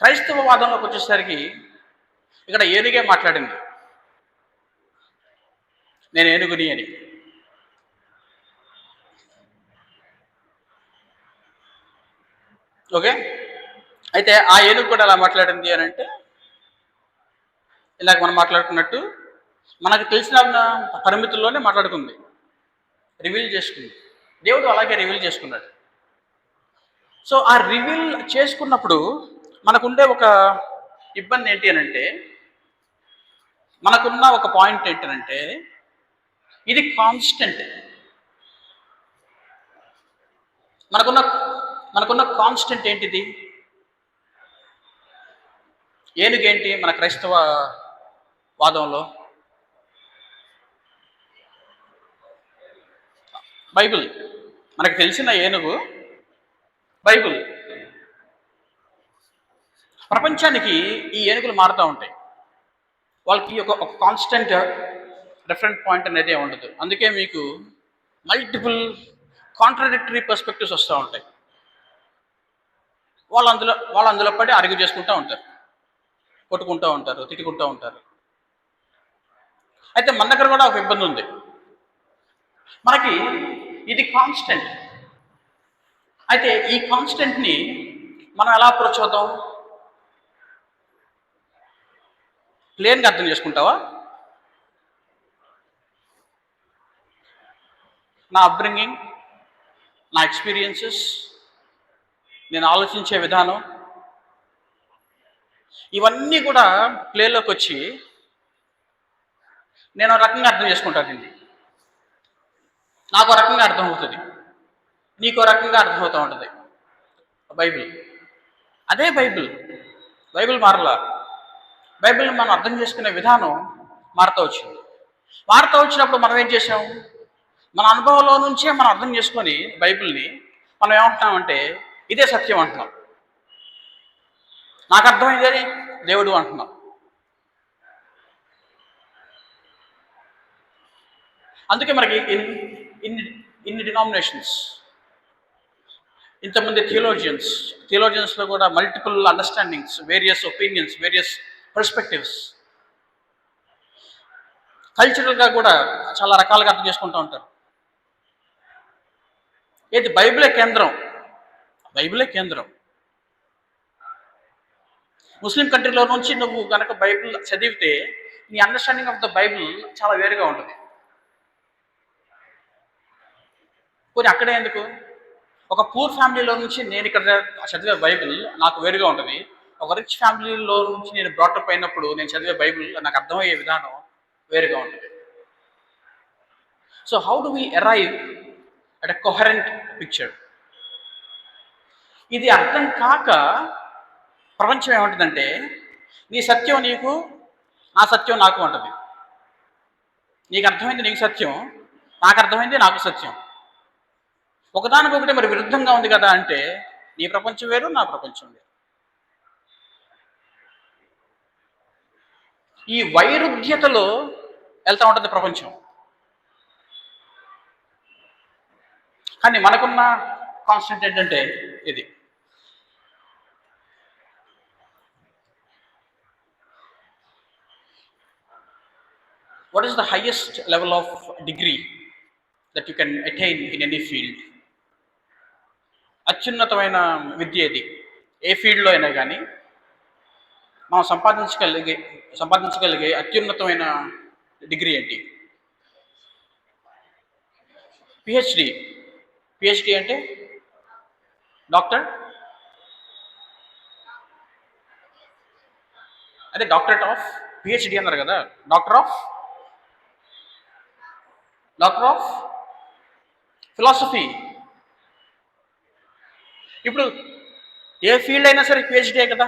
క్రైస్తవ వాదంలోకి వచ్చేసరికి ఇక్కడ ఏనుగే మాట్లాడింది, నేను ఏనుగుని అని. ఓకే, అయితే ఆ ఏనుగు కూడా ఎలా మాట్లాడింది అని అంటే, ఇలాగ మనం మాట్లాడుకున్నట్టు మనకు తెలిసిన పరిమితుల్లోనే మాట్లాడుకుంది, రివీల్ చేసుకుంది. దేవుడు అలాగే రివీల్ చేసుకున్నాడు. సో ఆ రివీల్ చేసుకున్నప్పుడు మనకుండే ఒక ఇబ్బంది ఏంటి అని అంటే, మనకున్న ఒక పాయింట్ ఏంటంటే, ఇది కాన్స్టెంట్. మనకున్న కాన్స్టెంట్ ఏంటిది? ఏనుగేంటి మన క్రైస్తవ వాదంలో? బైబిల్. మనకు తెలిసిన ఏనుగు బైబిల్. ప్రపంచానికి ఈ ఏనుగులు మారుతూ ఉంటాయి. వాళ్ళకి ఒక కాన్స్టెంట్ డిఫరెంట్ పాయింట్ అనేది ఉండదు. అందుకే మీకు మల్టిపుల్ కాంట్రాడిక్టరీ పర్స్పెక్టివ్స్ వస్తూ ఉంటాయి. వాళ్ళు అందులో పడి ఆర్గ్యూ చేసుకుంటూ ఉంటారు, కొట్టుకుంటూ ఉంటారు, తిట్టుకుంటూ ఉంటారు. అయితే మన దగ్గర కూడా ఒక ఇబ్బంది ఉంది. మనకి ఇది కాన్స్టెంట్. అయితే ఈ కాన్స్టెంట్ని మనం ఎలా అప్రోచ్ అవుతాం? ప్లేన్గా అర్థం చేసుకుంటావా? నా అప్బ్రింగింగ్, నా ఎక్స్పీరియన్సెస్, నేను ఆలోచించే విధానం, ఇవన్నీ కూడా ప్లేలోకి వచ్చి నేను ఒక రకంగా అర్థం చేసుకుంటాను. దీన్ని నాకు ఒక రకంగా అర్థమవుతుంది, నీకు ఒక రకంగా అర్థమవుతూ ఉంటుంది. బైబిల్ అదే బైబిల్ మారలా. బైబిల్ని మనం అర్థం చేసుకునే విధానం మారుతూ వచ్చింది. మారుతూ వచ్చినప్పుడు మనం ఏం చేసాం? మన అనుభవంలో నుంచే మనం అర్థం చేసుకొని బైబిల్ని మనం ఏమంటున్నామంటే, ఇదే సత్యం అంటున్నాం. నాకు అర్థమైంది దేవుడు అంటున్నాం. అందుకే మనకి ఇన్ని ఇన్ని డినామినేషన్స్, ఇంతమంది థియోలోజియన్స్లో కూడా multiple understandings, various opinions, various perspectives. కల్చరల్గా కూడా చాలా రకాలుగా అర్థం చేసుకుంటూ ఉంటారు. ఏది బైబిలే కేంద్రం, బైబిలే కేంద్రం. ముస్లిం కంట్రీలో నుంచి నువ్వు కనుక బైబిల్ చదివితే నీ అండర్స్టాండింగ్ ఆఫ్ ద బైబిల్ చాలా వేరుగా ఉంటుంది. పోనీ అక్కడే ఎందుకు, ఒక పూర్ ఫ్యామిలీలో నుంచి నేను ఇక్కడ చదివే బైబిల్ నాకు వేరుగా ఉంటుంది, ఒక రిచ్ ఫ్యామిలీలో నుంచి నేను బ్రాటప్ అయినప్పుడు నేను చదివే బైబిల్ నాకు అర్థమయ్యే విధానం వేరుగా ఉంటుంది. So how do we arrive at a coherent picture? ఇది అర్థం కాక ప్రపంచం ఏమంటుందంటే, నీ సత్యం నీకు, నా సత్యం నాకు ఉంటుంది. నీకు అర్థమైంది నీకు సత్యం, నాకు అర్థమైంది నాకు సత్యం. ఒకదానికొకటి మరి విరుద్ధంగా ఉంది కదా అంటే, నీ ప్రపంచం వేరు, నా ప్రపంచం వేరు. ఈ వైరుధ్యతలో వెళ్తూ ఉంటుంది ప్రపంచం. కానీ మనకున్న కాన్స్టెంట్ ఏంటంటే ఇది. What is the highest level of degree that you can attain in any field? అత్యున్నతమైన విద్య ఇది. ఏ ఫీల్డ్లో అయినా కానీ మనం సంపాదించగలిగే అత్యున్నతమైన డిగ్రీ ఏంటి? పిహెచ్డి. పిహెచ్డి అంటే డాక్టర్, అదే డాక్టరేట్ ఆఫ్, పిహెచ్డి అన్నారు కదా, డాక్టర్ ఆఫ్ ఫిలాసఫీ. ఇప్పుడు ఏ ఫీల్డ్ అయినా సరే పిహెచ్డీ కదా.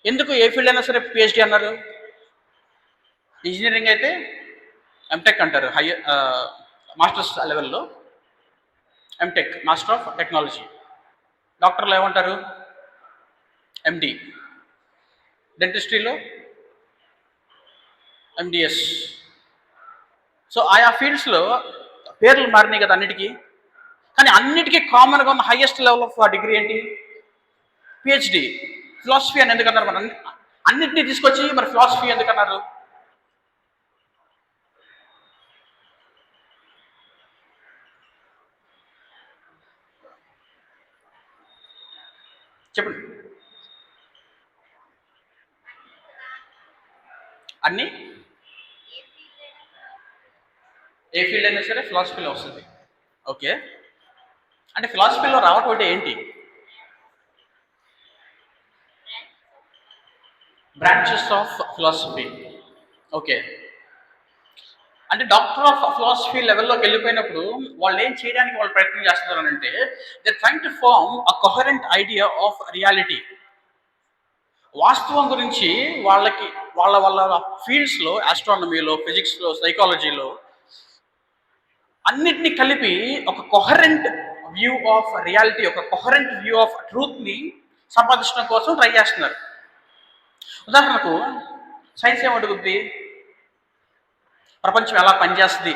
ఎందుకు ఏ ఫీల్డ్ అయినా సరే పిహెచ్డీ అన్నారు? ఇంజనీరింగ్ అయితే ఎంటెక్ అంటారు, మాస్టర్స్ లెవెల్లో ఎంటెక్, మాస్టర్ ఆఫ్ టెక్నాలజీ. డాక్టర్లు ఏమంటారు? ఎండి. డెంటిస్ట్రీలో ఎండిఎస్. సో ఆయా ఫీల్డ్స్లో పేర్లు మారినాయి కదా అన్నిటికీ. కానీ అన్నిటికీ కామన్గా ఉన్న హైయెస్ట్ లెవెల్ ఆఫ్ డిగ్రీ ఏంటి? పిహెచ్డి. ఫిలాసఫీ అని ఎందుకన్నారు? మరి అన్నిటినీ తీసుకొచ్చి మరి ఫిలాసఫీ ఎందుకన్నారు? చెప్పండి. అన్నీ ఏ ఫీల్డ్ అయినా సరే ఫిలాసఫీలో వస్తుంది. ఓకే, అంటే ఫిలాసఫీలో రావటం అంటే ఏంటి? Branches of philosophy. ఓకే, అంటే డాక్టర్ ఆఫ్ ఫిలాసఫీ లెవెల్లోకి వెళ్ళిపోయినప్పుడు వాళ్ళు ఏం చేయడానికి వాళ్ళు ప్రయత్నం చేస్తున్నారు అని అంటే, they trying to form a coherent idea of reality. వాస్తవం గురించి వాళ్ళకి వాళ్ళ వాళ్ళ ఫీల్డ్స్లో, ఆస్ట్రానమీలో, ఫిజిక్స్లో, సైకాలజీలో అన్నిటినీ కలిపి ఒక కొహరెంట్ వ్యూ ఆఫ్ రియాలిటీ, ఒక కొహరెంట్ వ్యూ ఆఫ్ ట్రూత్ని సంపాదించడం కోసం ట్రై చేస్తున్నారు. ఉదాహరణకు సైన్స్ ఏమడుగుద్ది? ప్రపంచం ఎలా పనిచేస్తుంది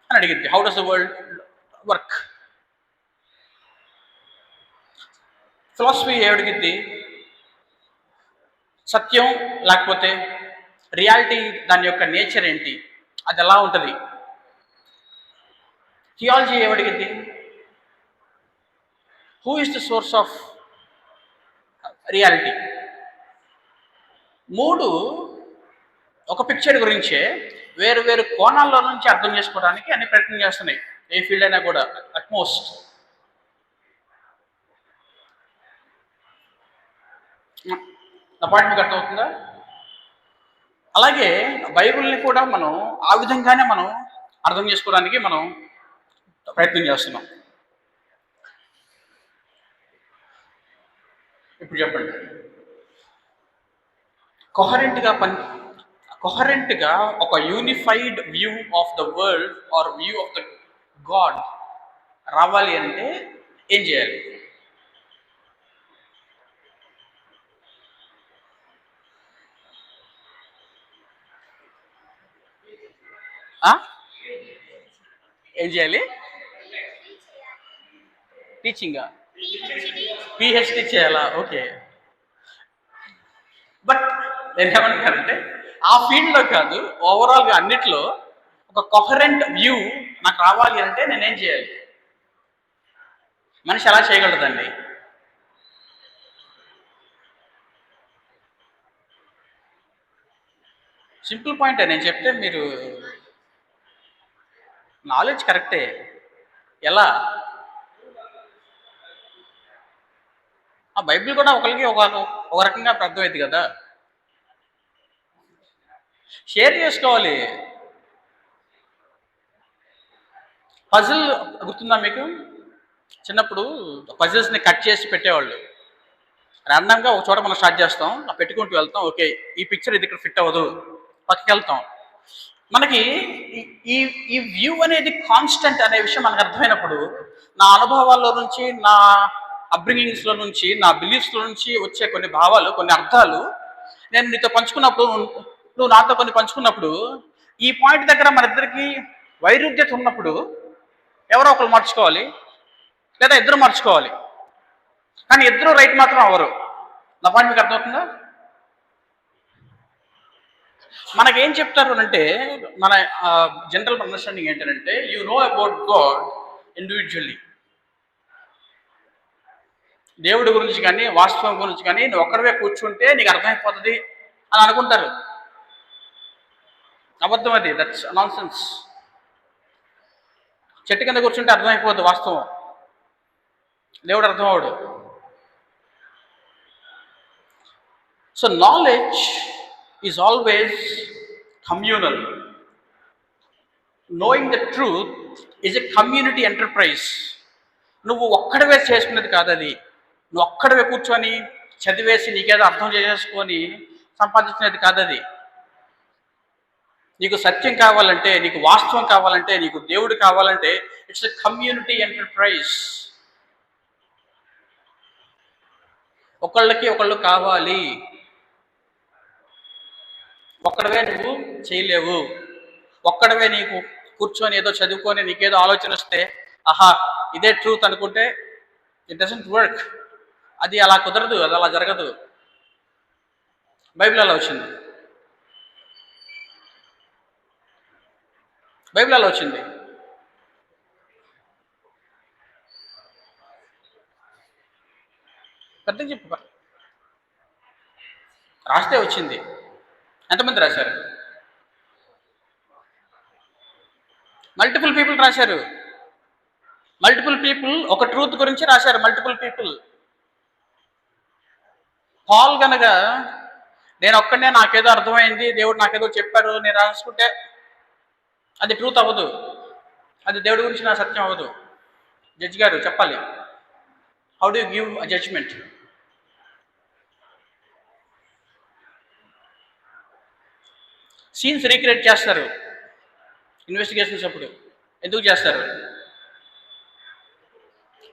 అని అడిగింది. How does the world work? Philosophy ఏమడిగిద్ది? సత్యం లేకపోతే రియాలిటీ, దాని యొక్క నేచర్ ఏంటి, అది ఎలా ఉంటుంది? థియాలజీ ఏమడిగింది? Who is the source of reality? మూడు ఒక పిక్చర్ గురించే వేరు వేరు కోణాల్లో నుంచి అర్థం చేసుకోవడానికి అన్ని ప్రయత్నం చేస్తున్నాయి, ఏ ఫీల్డ్ అయినా కూడా. అట్మోస్ట్ నా పాయింట్ మీకు అర్థమవుతుందా? అలాగే బైబిల్ని కూడా మనం ఆ విధంగానే మనం అర్థం చేసుకోవడానికి మనం ప్రయత్నం చేస్తున్నాం. ఇప్పుడు చెప్పండి, కొహరెంట్గా ఒక unified view of the world or view of the God రావాలి అంటే ఏం చేయాలి? ఏం చేయాలి? టీచింగా? పిహెచ్డి చేయాలా? ఓకే. బట్ నేను ఏమంటానంటే ఆ ఫీల్డ్లో కాదు, ఓవరాల్గా అన్నిట్లో ఒక కొహరెంట్ వ్యూ నాకు రావాలి అంటే నేనేం చేయాలి? మనిషి ఎలా చేయగలదండి? సింపుల్ పాయింటే నేను చెప్తే మీరు నాలెడ్జ్ కరెక్టే. ఎలా? ఆ బైబిల్ కూడా ఒకరికి ఒక రకంగా అర్థమైంది కదా. షేర్ చేసుకోవాలి. పజిల్ గుర్తుందా మీకు? చిన్నప్పుడు పజిల్స్ని కట్ చేసి పెట్టేవాళ్ళు. ర్యాండమ్గా ఒక చోట మనం స్టార్ట్ చేస్తాం, పెట్టుకుంటూ వెళ్తాం. ఓకే, ఈ పిక్చర్ ఇది ఇక్కడ ఫిట్ అవ్వదు, పక్కకి వెళ్తాం. మనకి ఈ ఈ వ్యూ అనేది కాన్స్టెంట్ అనే విషయం మనకు అర్థమైనప్పుడు, నా అనుభవాల్లో నుంచి, నా అప్బ్రింగింగ్స్లో నుంచి, నా బిలీఫ్స్లో నుంచి వచ్చే కొన్ని భావాలు, కొన్ని అర్థాలు నేను నీతో పంచుకున్నప్పుడు, నువ్వు నాతో కొన్ని పంచుకున్నప్పుడు, ఈ పాయింట్ దగ్గర మన ఇద్దరికి వైరుధ్యత ఉన్నప్పుడు ఎవరో ఒకరు మార్చుకోవాలి, లేదా ఇద్దరు మార్చుకోవాలి. కానీ ఇద్దరు రైట్ మాత్రం అవ్వరు. నా పాయింట్ మీకు అర్థమవుతుందా? మనకేం చెప్తారు అంటే, మన జనరల్ అండర్స్టాండింగ్ ఏంటంటే, you know about God individually. దేవుడి గురించి కానీ, వాస్తవం గురించి కానీ నువ్వు ఒక్కడవే కూర్చుంటే నీకు అర్థమైపోతుంది అని అనుకుంటారు. అబద్ధం అది. That's nonsense. చెట్టు కింద కూర్చుంటే అర్థమైపోద్ది వాస్తవం, దేవుడు అర్థమవుడు. So knowledge is always communal. Knowing the truth is a community enterprise. నువ్వు ఒక్కడవే చేసుకునేది కాదు అది. నువ్వు ఒక్కడవే కూర్చొని చదివేసి నీకేదో అర్థం చేసేసుకొని సంపాదించినది కాదు అది. నీకు సత్యం కావాలంటే, నీకు వాస్తవం కావాలంటే, నీకు దేవుడు కావాలంటే, ఇట్స్ ఎ కమ్యూనిటీ ఎంటర్ప్రైజ్. ఒకళ్ళకి ఒకళ్ళు కావాలి. ఒక్కడవే నువ్వు చేయలేవు. ఒక్కడవే నీకు కూర్చొని ఏదో చదువుకొని నీకేదో ఆలోచన వస్తే ఆహా ఇదే ట్రూత్ అనుకుంటే ఇట్ డజంట్ వర్క్. అది అలా కుదరదు, అది అలా జరగదు. బైబిల్ అలా వచ్చింది. బైబిల్ అలా వచ్చింది. పెద్దగా చెప్పు. రాస్తే వచ్చింది. ఎంతమంది రాశారు? మల్టిపుల్ పీపుల్ రాశారు. మల్టిపుల్ పీపుల్ ఒక ట్రూత్ గురించి రాశారు. Multiple people. పాల్ కనుక నేను ఒక్కడనే నాకేదో అర్థమైంది, దేవుడు నాకేదో చెప్పారు, నేను రాసుకుంటే అది ట్రూత్ అవ్వదు. అది దేవుడి గురించి నా సత్యం అవ్వదు. జడ్జి గారు చెప్పాలి, how do you give a judgment? Scenes recreate చేస్తారు ఇన్వెస్టిగేషన్స్ అప్పుడు. ఎందుకు చేస్తారు?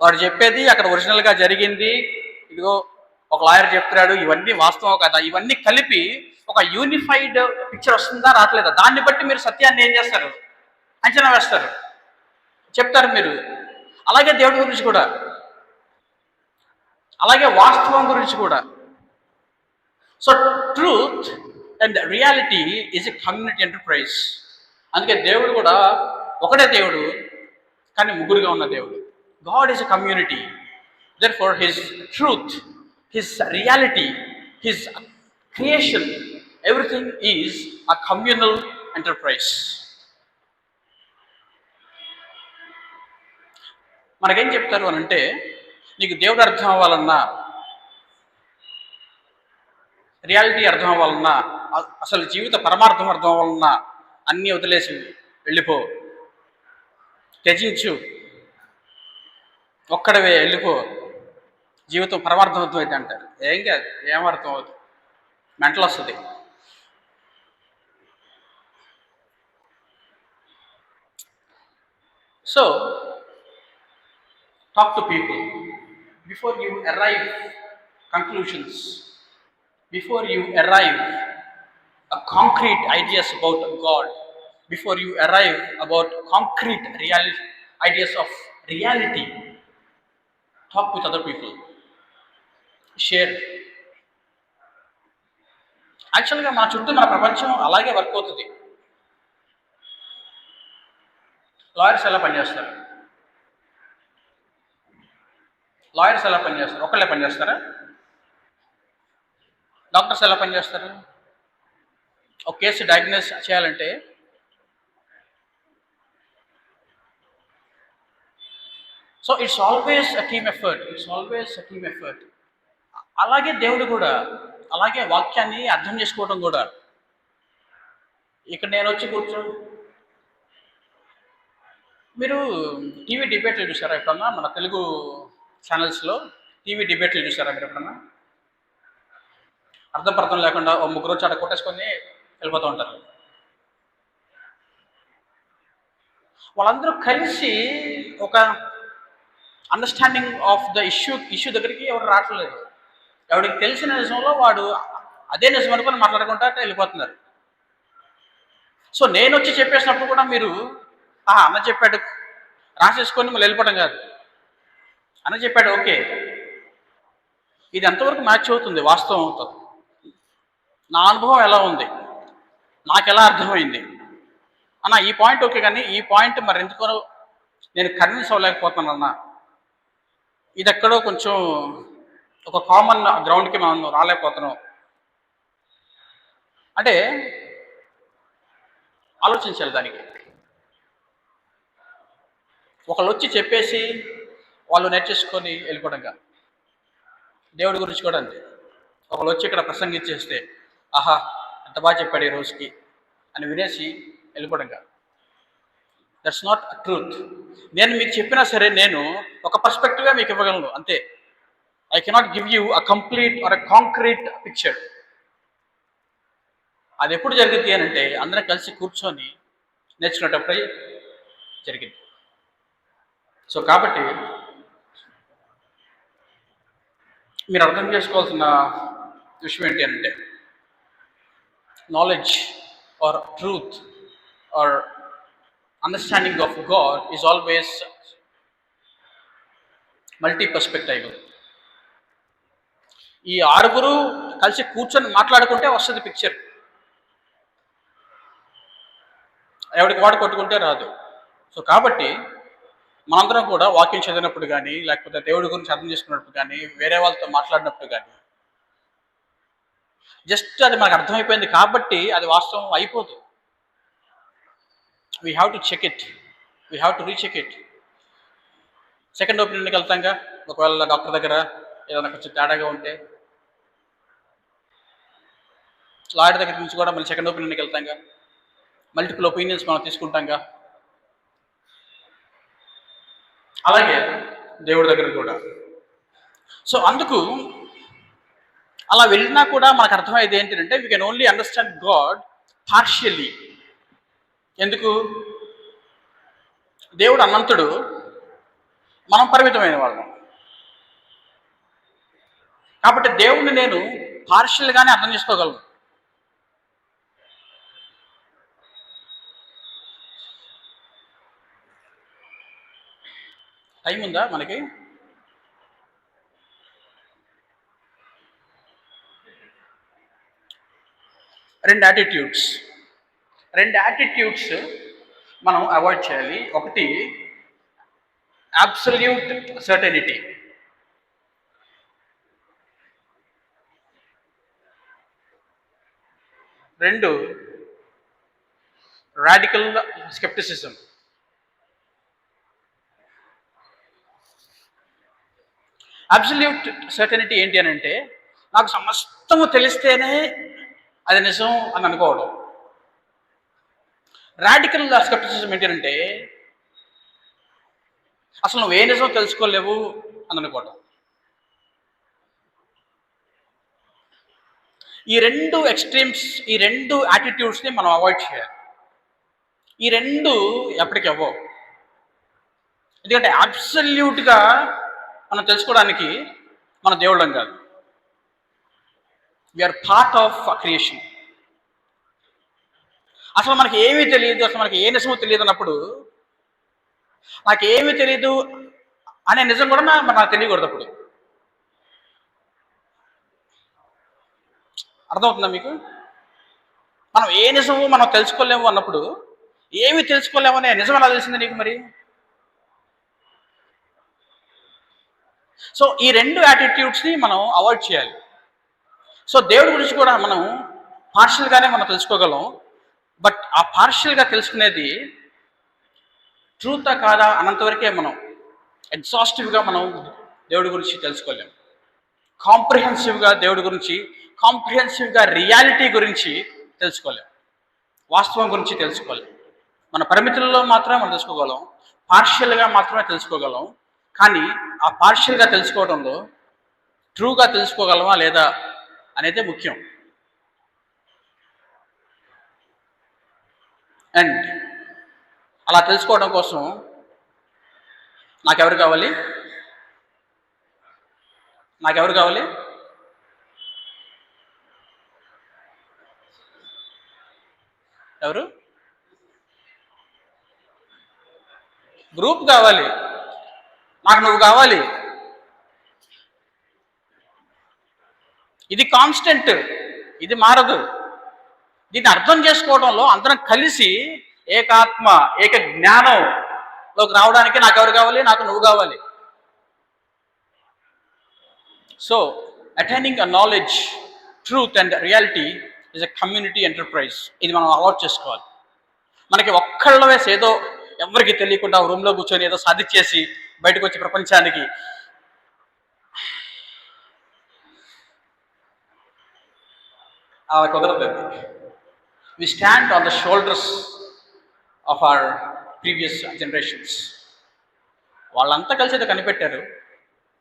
వాడు చెప్పేది అక్కడ ఒరిజినల్గా జరిగింది, ఇదిగో ఒక లాయర్ చెప్తున్నాడు, ఇవన్నీ వాస్తవం కదా, ఇవన్నీ కలిపి ఒక యూనిఫైడ్ పిక్చర్ వస్తుందా రావట్లేదా, దాన్ని బట్టి మీరు సత్యాన్ని ఏం చేస్తారు? అంచనా వేస్తారు, చెప్తారు మీరు. అలాగే దేవుడి గురించి కూడా, అలాగే వాస్తవం గురించి కూడా. So truth and reality is a community enterprise. అందుకే దేవుడు కూడా ఒకటే దేవుడు, కానీ ముగ్గురుగా ఉన్న దేవుడు. God is a community. Therefore his truth, his reality, his creation, everything is a communal enterprise. మనకేం చెప్తారు అని అంటే, నీకు దేవుడు అర్థం అవ్వాలన్నా, రియాలిటీ అర్థం అవ్వాలన్నా, అసలు జీవిత పరమార్థం అర్థం అవ్వాలన్నా అన్నీ వదిలేసి వెళ్ళిపో, త్యజించు, ఒక్కడవే వెళ్ళిపో, జీవితం పరమార్థమవుతుంది అయితే అంటారు. ఏం కాదు, ఏమర్థం అవుతుంది, మెంటల్ వస్తుంది. So talk to people before you arrive conclusions, before you arrive a concrete ideas about God. before you arrive about concrete real ideas of reality, talk with other people, share. యాక్చువల్గా మన చుట్టూ మన ప్రపంచం అలాగే work అవుతుంది. Lawyers ఎలా పనిచేస్తారు? Lawyers ఎలా పనిచేస్తారు? ఒకళ్ళే పనిచేస్తారా? డాక్టర్స్ ఎలా పనిచేస్తారు? ఒక కేసు డయాగ్నోస్ చేయాలంటే so it's always a team effort. అలాగే దేవుడు కూడా, అలాగే వాక్యాన్ని అర్థం చేసుకోవడం కూడా. ఇక్కడ నేను వచ్చి మీరు టీవీ డిబేట్లు చూసారా ఎప్పుడన్నా? మన తెలుగు ఛానల్స్లో టీవీ డిబేట్లు చూసారా మీరు ఎప్పుడన్నా? అర్థం లేకుండా ఓ ముగ్గురు వచ్చి అక్కడ కొట్టేసుకొని వెళ్ళిపోతూ ఉంటారు. వాళ్ళందరూ కలిసి ఒక అండర్స్టాండింగ్ ఆఫ్ ద ఇష్యూ దగ్గరికి ఎవరు రావట్లేదు. ఎవరికి తెలిసిన నిజంలో వాడు అదే నిజం అనుకుని మాట్లాడుకుంటా వెళ్ళిపోతున్నారు. సో నేను వచ్చి చెప్పేసినప్పుడు కూడా మీరు అన్న చెప్పాడు రాసేసుకొని మళ్ళీ వెళ్ళిపోవడం కాదు. అన్న చెప్పాడు, ఓకే, ఇది ఎంతవరకు మ్యాచ్ అవుతుంది, వాస్తవం అవుతుంది, నా అనుభవం ఎలా ఉంది, నాకు ఎలా అర్థమైంది అన్న, ఈ పాయింట్ ఓకే, కానీ ఈ పాయింట్ మరి ఎందుకో నేను కన్విన్స్ అవ్వలేకపోతున్నాను అన్న, ఇది ఎక్కడో కొంచెం ఒక కామన్ గ్రౌండ్కి మనం రాలేకపోతున్నాం అంటే ఆలోచించాలి దానికి. ఒకళ్ళు వచ్చి చెప్పేసి వాళ్ళు నేర్చేసుకొని వెళ్ళిపోవడం కాదు. దేవుడి గురించి కూడా అంతే. ఒకళ్ళు వచ్చి ఇక్కడ ప్రసంగించేస్తే ఆహా ఎంత బాగా చెప్పాడు ఈ రోజుకి అని వినేసి వెళ్ళిపోవడం కాదు. That's not a truth. నేను మీకు చెప్పినా సరే నేను ఒక పర్స్పెక్టివ్గా మీకు ఇవ్వగలను అంతే. I cannot give you a complete are a concrete picture. అది ఎప్పుడు జరిగింది అని అంటే అందరం కలిసి కూర్చొని నేర్చుకునేటప్పుడే జరిగింది. సో కాబట్టి మీరు అర్థం చేసుకోవాల్సిన విషయం ఏంటి అంటే knowledge or truth or understanding of God is always multi perspective. ఈ ఆరుగురు కలిసి కూర్చొని మాట్లాడుకుంటే వస్తుంది పిక్చర్. ఎవరికి వాడు కొట్టుకుంటే రాదు. సో కాబట్టి మనందరం కూడా వాక్యం చదివినప్పుడు కానీ లేకపోతే దేవుడి గురించి అర్థం చేసుకున్నప్పుడు కానీ వేరే వాళ్ళతో మాట్లాడినప్పుడు కానీ జస్ట్ అది మనకు అర్థమైపోయింది కాబట్టి అది వాస్తవం అయిపోదు. We have to check it, we have to recheck it. Second ఒపీనియన్కి వెళ్తాంగా, ఒకవేళ డాక్టర్ దగ్గర ఏదైనా కొంచెం తేడాగా ఉంటే లాయర్ దగ్గర నుంచి కూడా మళ్ళీ సెకండ్ ఒపీనియన్కి వెళ్తాంగా, మల్టిపుల్ ఒపీనియన్స్ మనం తీసుకుంటాంగా. అలాగే దేవుడి దగ్గర కూడా. సో అందుకు అలా వెళ్ళినా కూడా మనకు అర్థమయ్యేది ఏంటంటే we can only understand God partially. ఎందుకు? దేవుడు అనంతుడు, మనం పరిమితమైన వాళ్ళం. కాబట్టి దేవుడిని నేను పార్షియల్గానే అర్థం చేసుకోగలను. టైం ఉందా మనకి? రెండు యాటిట్యూడ్స్ మనం అవాయిడ్ చేయాలి. ఒకటి అబ్సల్యూట్ సర్టెనిటీ. రెండు రాడికల్ స్కెప్టిసిజం. అబ్సల్యూట్ సర్టెనిటీ ఏంటి అని అంటే నాకు సమస్తము తెలిస్తేనే అది నిజం అని అనుకోవడం. రాడికల్ స్కెప్టిసిజం ఏంటి అంటే అసలు నువ్వు ఏ నిజం తెలుసుకోలేవు అని అనుకోవడం. ఈ రెండు ఎక్స్ట్రీమ్స్, ఈ రెండు యాటిట్యూడ్స్ని మనం అవాయిడ్ చేయాలి. ఈ రెండు ఎప్పటికి అవ్వవు. ఎందుకంటే అబ్సల్యూట్గా మనం తెలుసుకోవడానికి మన దేవుళ్ళం కాదు. We are part of creation. అసలు మనకి ఏమీ తెలియదు, అసలు మనకి ఏ నిజమో తెలియదు అన్నప్పుడు, నాకు ఏమీ తెలియదు అనే నిజం కూడా నాకు తెలియకూడదు. అప్పుడు అర్థమవుతుందా మీకు? మనం ఏ నిజము మనం తెలుసుకోలేము అన్నప్పుడు, ఏమి తెలుసుకోలేము అనే నిజం ఎలా తెలిసింది నీకు మరి? సో ఈ రెండు యాటిట్యూడ్స్ని మనం అవాయిడ్ చేయాలి. సో దేవుడి గురించి కూడా మనం పార్షియల్గానే మనం తెలుసుకోగలం. బట్ ఆ పార్షియల్గా తెలుసుకునేది ట్రూతా కాదా అన్నంతవరకే మనం ఎగ్జాస్టివ్గా మనం దేవుడి గురించి తెలుసుకోలేము. కాంప్రిహెన్సివ్గా దేవుడి గురించి, కాంప్రిహెన్సివ్గా రియాలిటీ గురించి తెలుసుకోలేము, వాస్తవం గురించి తెలుసుకోలేము. మన పరిమితుల్లో మాత్రమే మనం తెలుసుకోగలం, పార్షియల్గా మాత్రమే తెలుసుకోగలం. కానీ ఆ పార్షియల్గా తెలుసుకోవడంలో ట్రూగా తెలుసుకోగలమా లేదా అనేది ముఖ్యం. అండ్ అలా తెలుసుకోవడం కోసం నాకెవరు కావాలి? నాకెవరు కావాలి? ఎవరు? గ్రూప్ కావాలి. నాకు నువ్వు కావాలి. ఇది కాన్స్టెంట్, ఇది మారదు. దీన్ని అర్థం చేసుకోవడంలో అందరం కలిసి ఏకాత్మ, ఏక జ్ఞానంలోకి రావడానికి నాకెవరు కావాలి? నాకు నువ్వు కావాలి. So attaining a knowledge, truth and reality is a community enterprise. ఇది మనం అలవాటు చేసుకోవాలి. మనకి ఒక్కళ్ళ వేసి ఏదో ఎవరికి తెలియకుండా రూమ్లో కూర్చొని ఏదో సాధించేసి బయటకు వచ్చి ప్రపంచానికి అలా కుదరదు. We stand on the shoulders of our previous generations. వాళ్ళంతా కలిసి ఏదో కనిపెట్టారు.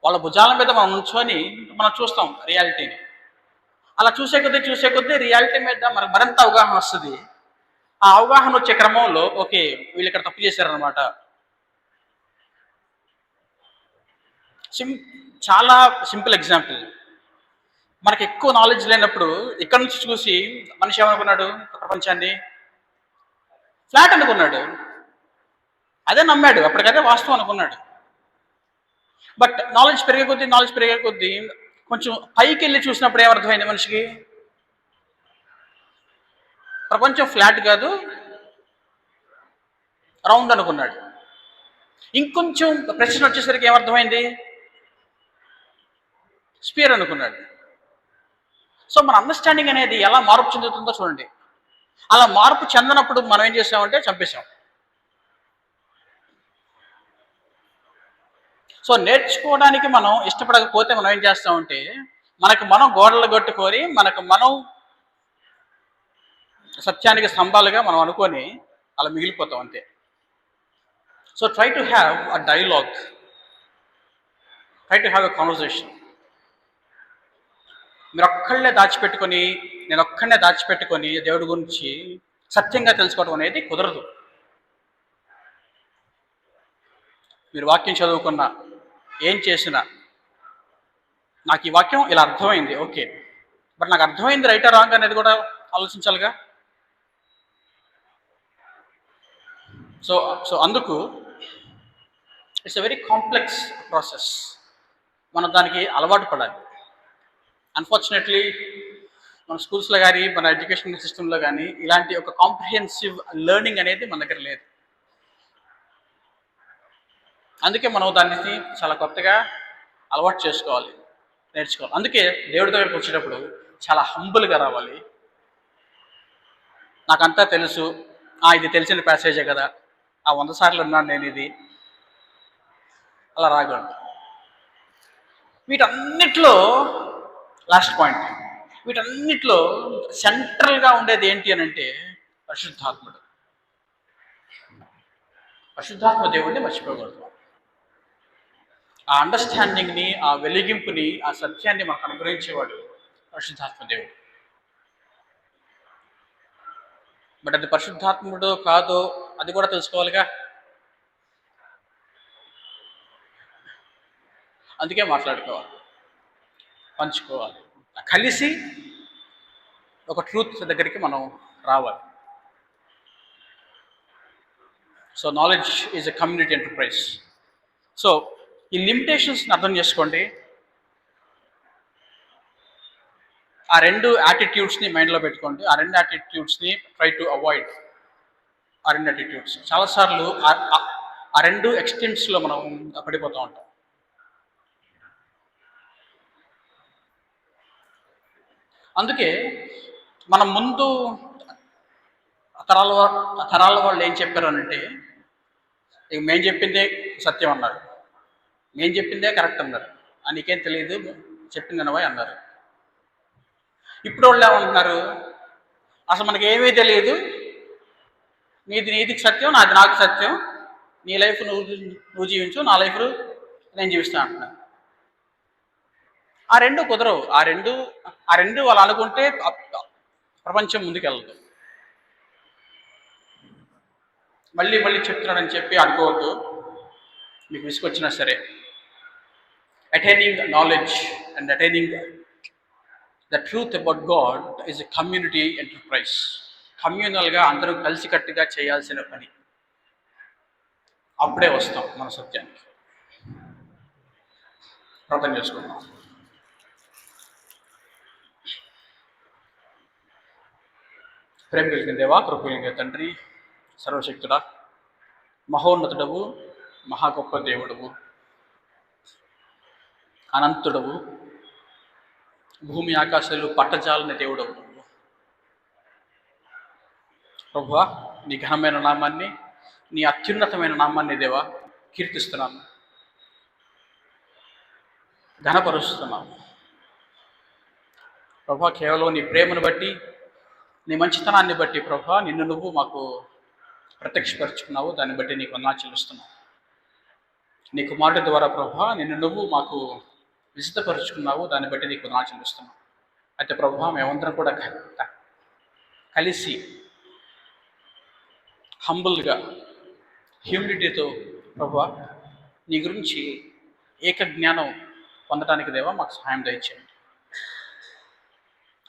వాళ్ళ భుజాల మీద మనం నుంచొని మనం చూస్తాం రియాలిటీని. అలా చూసే కొద్దీ రియాలిటీ మీద మనకు మరింత అవగాహన వస్తుంది. ఆ అవగాహన వచ్చే క్రమంలో ఓకే, వీళ్ళు ఇక్కడ తప్పు చేశారనమాట. చాలా సింపుల్ ఎగ్జాంపుల్. మనకి ఎక్కువ నాలెడ్జ్ లేనప్పుడు ఇక్కడ నుంచి చూసి మనిషి ఏమనుకున్నాడు? ప్రపంచాన్ని ఫ్లాట్ అనుకున్నాడు, అదే నమ్మాడు, అప్పటికదే వాస్తవం అనుకున్నాడు. బట్ నాలెడ్జ్ పెరిగే కొద్దీ కొంచెం పైకి వెళ్ళి చూసినప్పుడు ఏమర్థమైంది మనిషికి? ప్రపంచం ఫ్లాట్ కాదు, రౌండ్ అనుకున్నాడు. ఇంకొంచెం ప్రశ్న వచ్చేసరికి ఏమర్థమైంది? స్పియర్ అనుకున్నాడు. సో మన అండర్స్టాండింగ్ అనేది ఎలా మార్పు చెందుతుందో చూడండి. అలా మార్పు చెందనప్పుడు మనం ఏం చేసామంటే చంపేశాం. సో నేర్చుకోవడానికి మనం ఇష్టపడకపోతే మనం ఏం చేస్తామంటే మనకు మనం గోడలు కట్టుకొని మనకు మనం సత్యానికి స్తంభాలుగా మనం అనుకొని అలా మిగిలిపోతాం అంతే. So try to have a dialogue, try to have a conversation. మీరు ఒక్కళ్ళే దాచిపెట్టుకొని, నేను ఒక్కడనే దాచిపెట్టుకొని దేవుడి గురించి సత్యంగా తెలుసుకోవడం అనేది కుదరదు. మీరు వాక్యం చదువుకున్నా, ఏం చేసినా, నాకు ఈ వాక్యం ఇలా అర్థమైంది, ఓకే, బట్ నాకు అర్థమైంది రైటా రాంగ్ అనేది కూడా ఆలోచించాలిగా. సో అందుకు it's a very complex process. మనం దానికి అలవాటు పడాలి. అన్ఫార్చునేట్లీ మన స్కూల్స్లో కానీ మన ఎడ్యుకేషన్ సిస్టంలో కానీ ఇలాంటి ఒక కాంప్రిహెన్సివ్ లెర్నింగ్ అనేది మన దగ్గర లేదు. అందుకే మనం దాన్ని చాలా కొత్తగా అలవాటు చేసుకోవాలి, నేర్చుకోవాలి. అందుకే దేవుడి దగ్గరికి వచ్చేటప్పుడు చాలా హంబుల్గా రావాలి. నాకంతా తెలుసు, ఇది తెలిసిన ప్యాసేజే కదా, 100 సార్లు ఉన్నాను నేను ఇది, అలా రాకూడదు. వీటన్నిటిలో లాస్ట్ పాయింట్, వీటన్నిటిలో సెంట్రల్గా ఉండేది ఏంటి అని అంటే పరిశుద్ధాత్ముడు. పరిశుద్ధాత్మ దేవుడిని మర్చిపోకూడదు. ఆ అండర్స్టాండింగ్ని, ఆ వెలిగింపుని, ఆ సత్యాన్ని మనకు అనుగ్రహించేవాడు పరిశుద్ధాత్మ దేవుడు. బట్ అది పరిశుద్ధాత్ముడో కాదో అది కూడా తెలుసుకోవాలిగా. అందుకే మాట్లాడుకోవాలి, పంచుకోవాలి, కలిసి ఒక ట్రూత్ దగ్గరికి మనం రావాలి. So knowledge is a community enterprise. So ఈ లిమిటేషన్స్ని అర్థం చేసుకోండి. ఆ రెండు యాటిట్యూడ్స్ని మైండ్లో పెట్టుకోండి. ఆ రెండు యాటిట్యూడ్స్ని ట్రై టు అవాయిడ్. ఆ రెండు యాటిట్యూడ్స్ చాలాసార్లు ఆ రెండు ఎక్స్టెంట్స్లో మనం పడిపోతూ ఉంటాం. అందుకే మనం ముందు తరాల వాళ్ళు ఏం చెప్పారు అంటే, ఇక మేము చెప్పిందే సత్యం అన్నారు, మేము చెప్పిందే కరెక్ట్ అన్నారు, నీకేం తెలియదు చెప్పింది అనవా అన్నారు. ఇప్పుడు వాళ్ళు ఏమంటున్నారు, అసలు మనకి ఏమీ తెలియదు, నీదికి సత్యం, నాది నాకు సత్యం, నీ లైఫ్ నువ్వు జీవించు, నా లైఫ్ నేను జీవిస్తాను అంటున్నాను. ఆ రెండు కుదరవు. ఆ రెండు వాళ్ళు అనుకుంటే ప్రపంచం ముందుకెళ్ళదు. మళ్ళీ చెప్తున్నాడని చెప్పి అనుకోవద్దు, మీకు విసుకొచ్చినా సరే. Attaining knowledge and attaining the truth about God is a community enterprise. కమ్యూనల్గా అందరూ కలిసికట్టుగా చేయాల్సిన పని. అప్పుడే వస్తాం మన సత్యానికి. ప్రార్థన చేసుకుందాం. ప్రేమ కలిగిన దేవా, కృప కలిగిన తండ్రి, సర్వశక్తుడా, మహోన్నతుడవు, మహా గొప్ప దేవుడవు, అనంతుడవు, భూమి ఆకాశాలు పట్టజాలని దేవుడవు. ప్రభువా, నీ ఘనమైన నామాన్ని, నీ అత్యున్నతమైన నామాన్ని దేవా కీర్తిస్తున్నాను, ఘనపరుస్తున్నాను. ప్రభా, కేవలం నీ ప్రేమను బట్టి, నీ మంచితనాన్ని బట్టి ప్రభా, నిన్ను నువ్వు మాకు ప్రత్యక్షపరుచుకున్నావు, దాన్ని బట్టి నీకు వందనాలు చెల్లిస్తున్నావు. నీ కుమారుడి ద్వారా ప్రభా, నిన్ను నువ్వు మాకు విసితపరుచుకున్నావు, దాన్ని బట్టి నీకు వందనాలు చెల్లిస్తున్నావు. అయితే ప్రభా, మేమందరం కూడా కలిసి హంబుల్గా, హ్యూమిలిటీతో ప్రభా నీ గురించి ఏక జ్ఞానం పొందడానికి దేవా మాకు సహాయం దయచేయండి.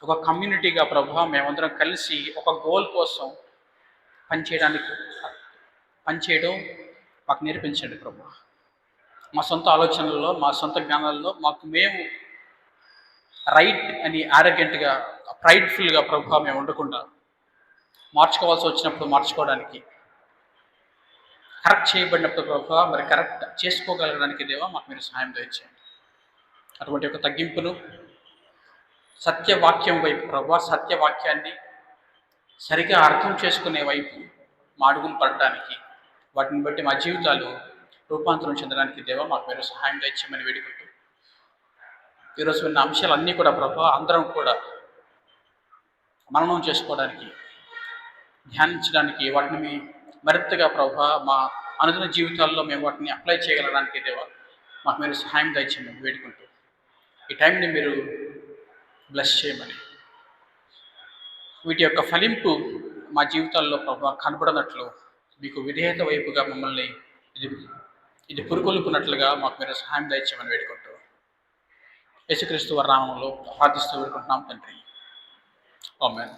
ఒక కమ్యూనిటీగా ప్రభా మేమందరం కలిసి ఒక గోల్ కోసం పనిచేయడం మాకు నేర్పించండి ప్రభా. మా సొంత ఆలోచనల్లో, మా సొంత జ్ఞానాల్లో మేము రైట్ అని ఆరోగ్యంట్గా, ప్రైడ్ఫుల్గా ప్రభా మేము ఉండకుండా, మార్చుకోవాల్సి వచ్చినప్పుడు మార్చుకోవడానికి, కరెక్ట్ చేయబడినప్పుడు ప్రభా మరి కరెక్ట్ చేసుకోగలగడానికి దేవా మాకు మీరు సహాయం దయచేయండి. అటువంటి ఒక తగ్గింపును సత్యవాక్యం వైపు ప్రభా, సత్యవాక్యాన్ని సరిగా అర్థం చేసుకునే వైపు మా అడుగులు పడడానికి, వాటిని బట్టి మా జీవితాలు రూపాంతరం చెందడానికి దేవా మాకు మీరు సహాయం దయచేయమని వేడుకుంటూ, ఈరోజు ఉన్న అంశాలన్నీ కూడా ప్రభా అందరం కూడా మననం చేసుకోవడానికి, ధ్యానించడానికి, వాటిని మరింతగా ప్రభా మా అనుదిన జీవితాల్లో మేము వాటిని అప్లై చేయగలడానికి దేవా మాకు మీరు సహాయం దయచేయమని వేడుకుంటూ, ఈ టైంని మీరు బ్లెస్ చేయమని, వీటి యొక్క ఫలింపు మా జీవితాల్లో ప్రభా కనబడినట్లు, మీకు విధేయత వైపుగా మమ్మల్ని ఇది పురుకొల్పునట్లుగా మాకు మీరు సహాయం దయచేయమని వేడుకుంటూ, యేసుక్రీస్తు వారి నామములో ప్రార్థిస్తూ వేడుకుంటున్నాం తండ్రి. ఆమేన్.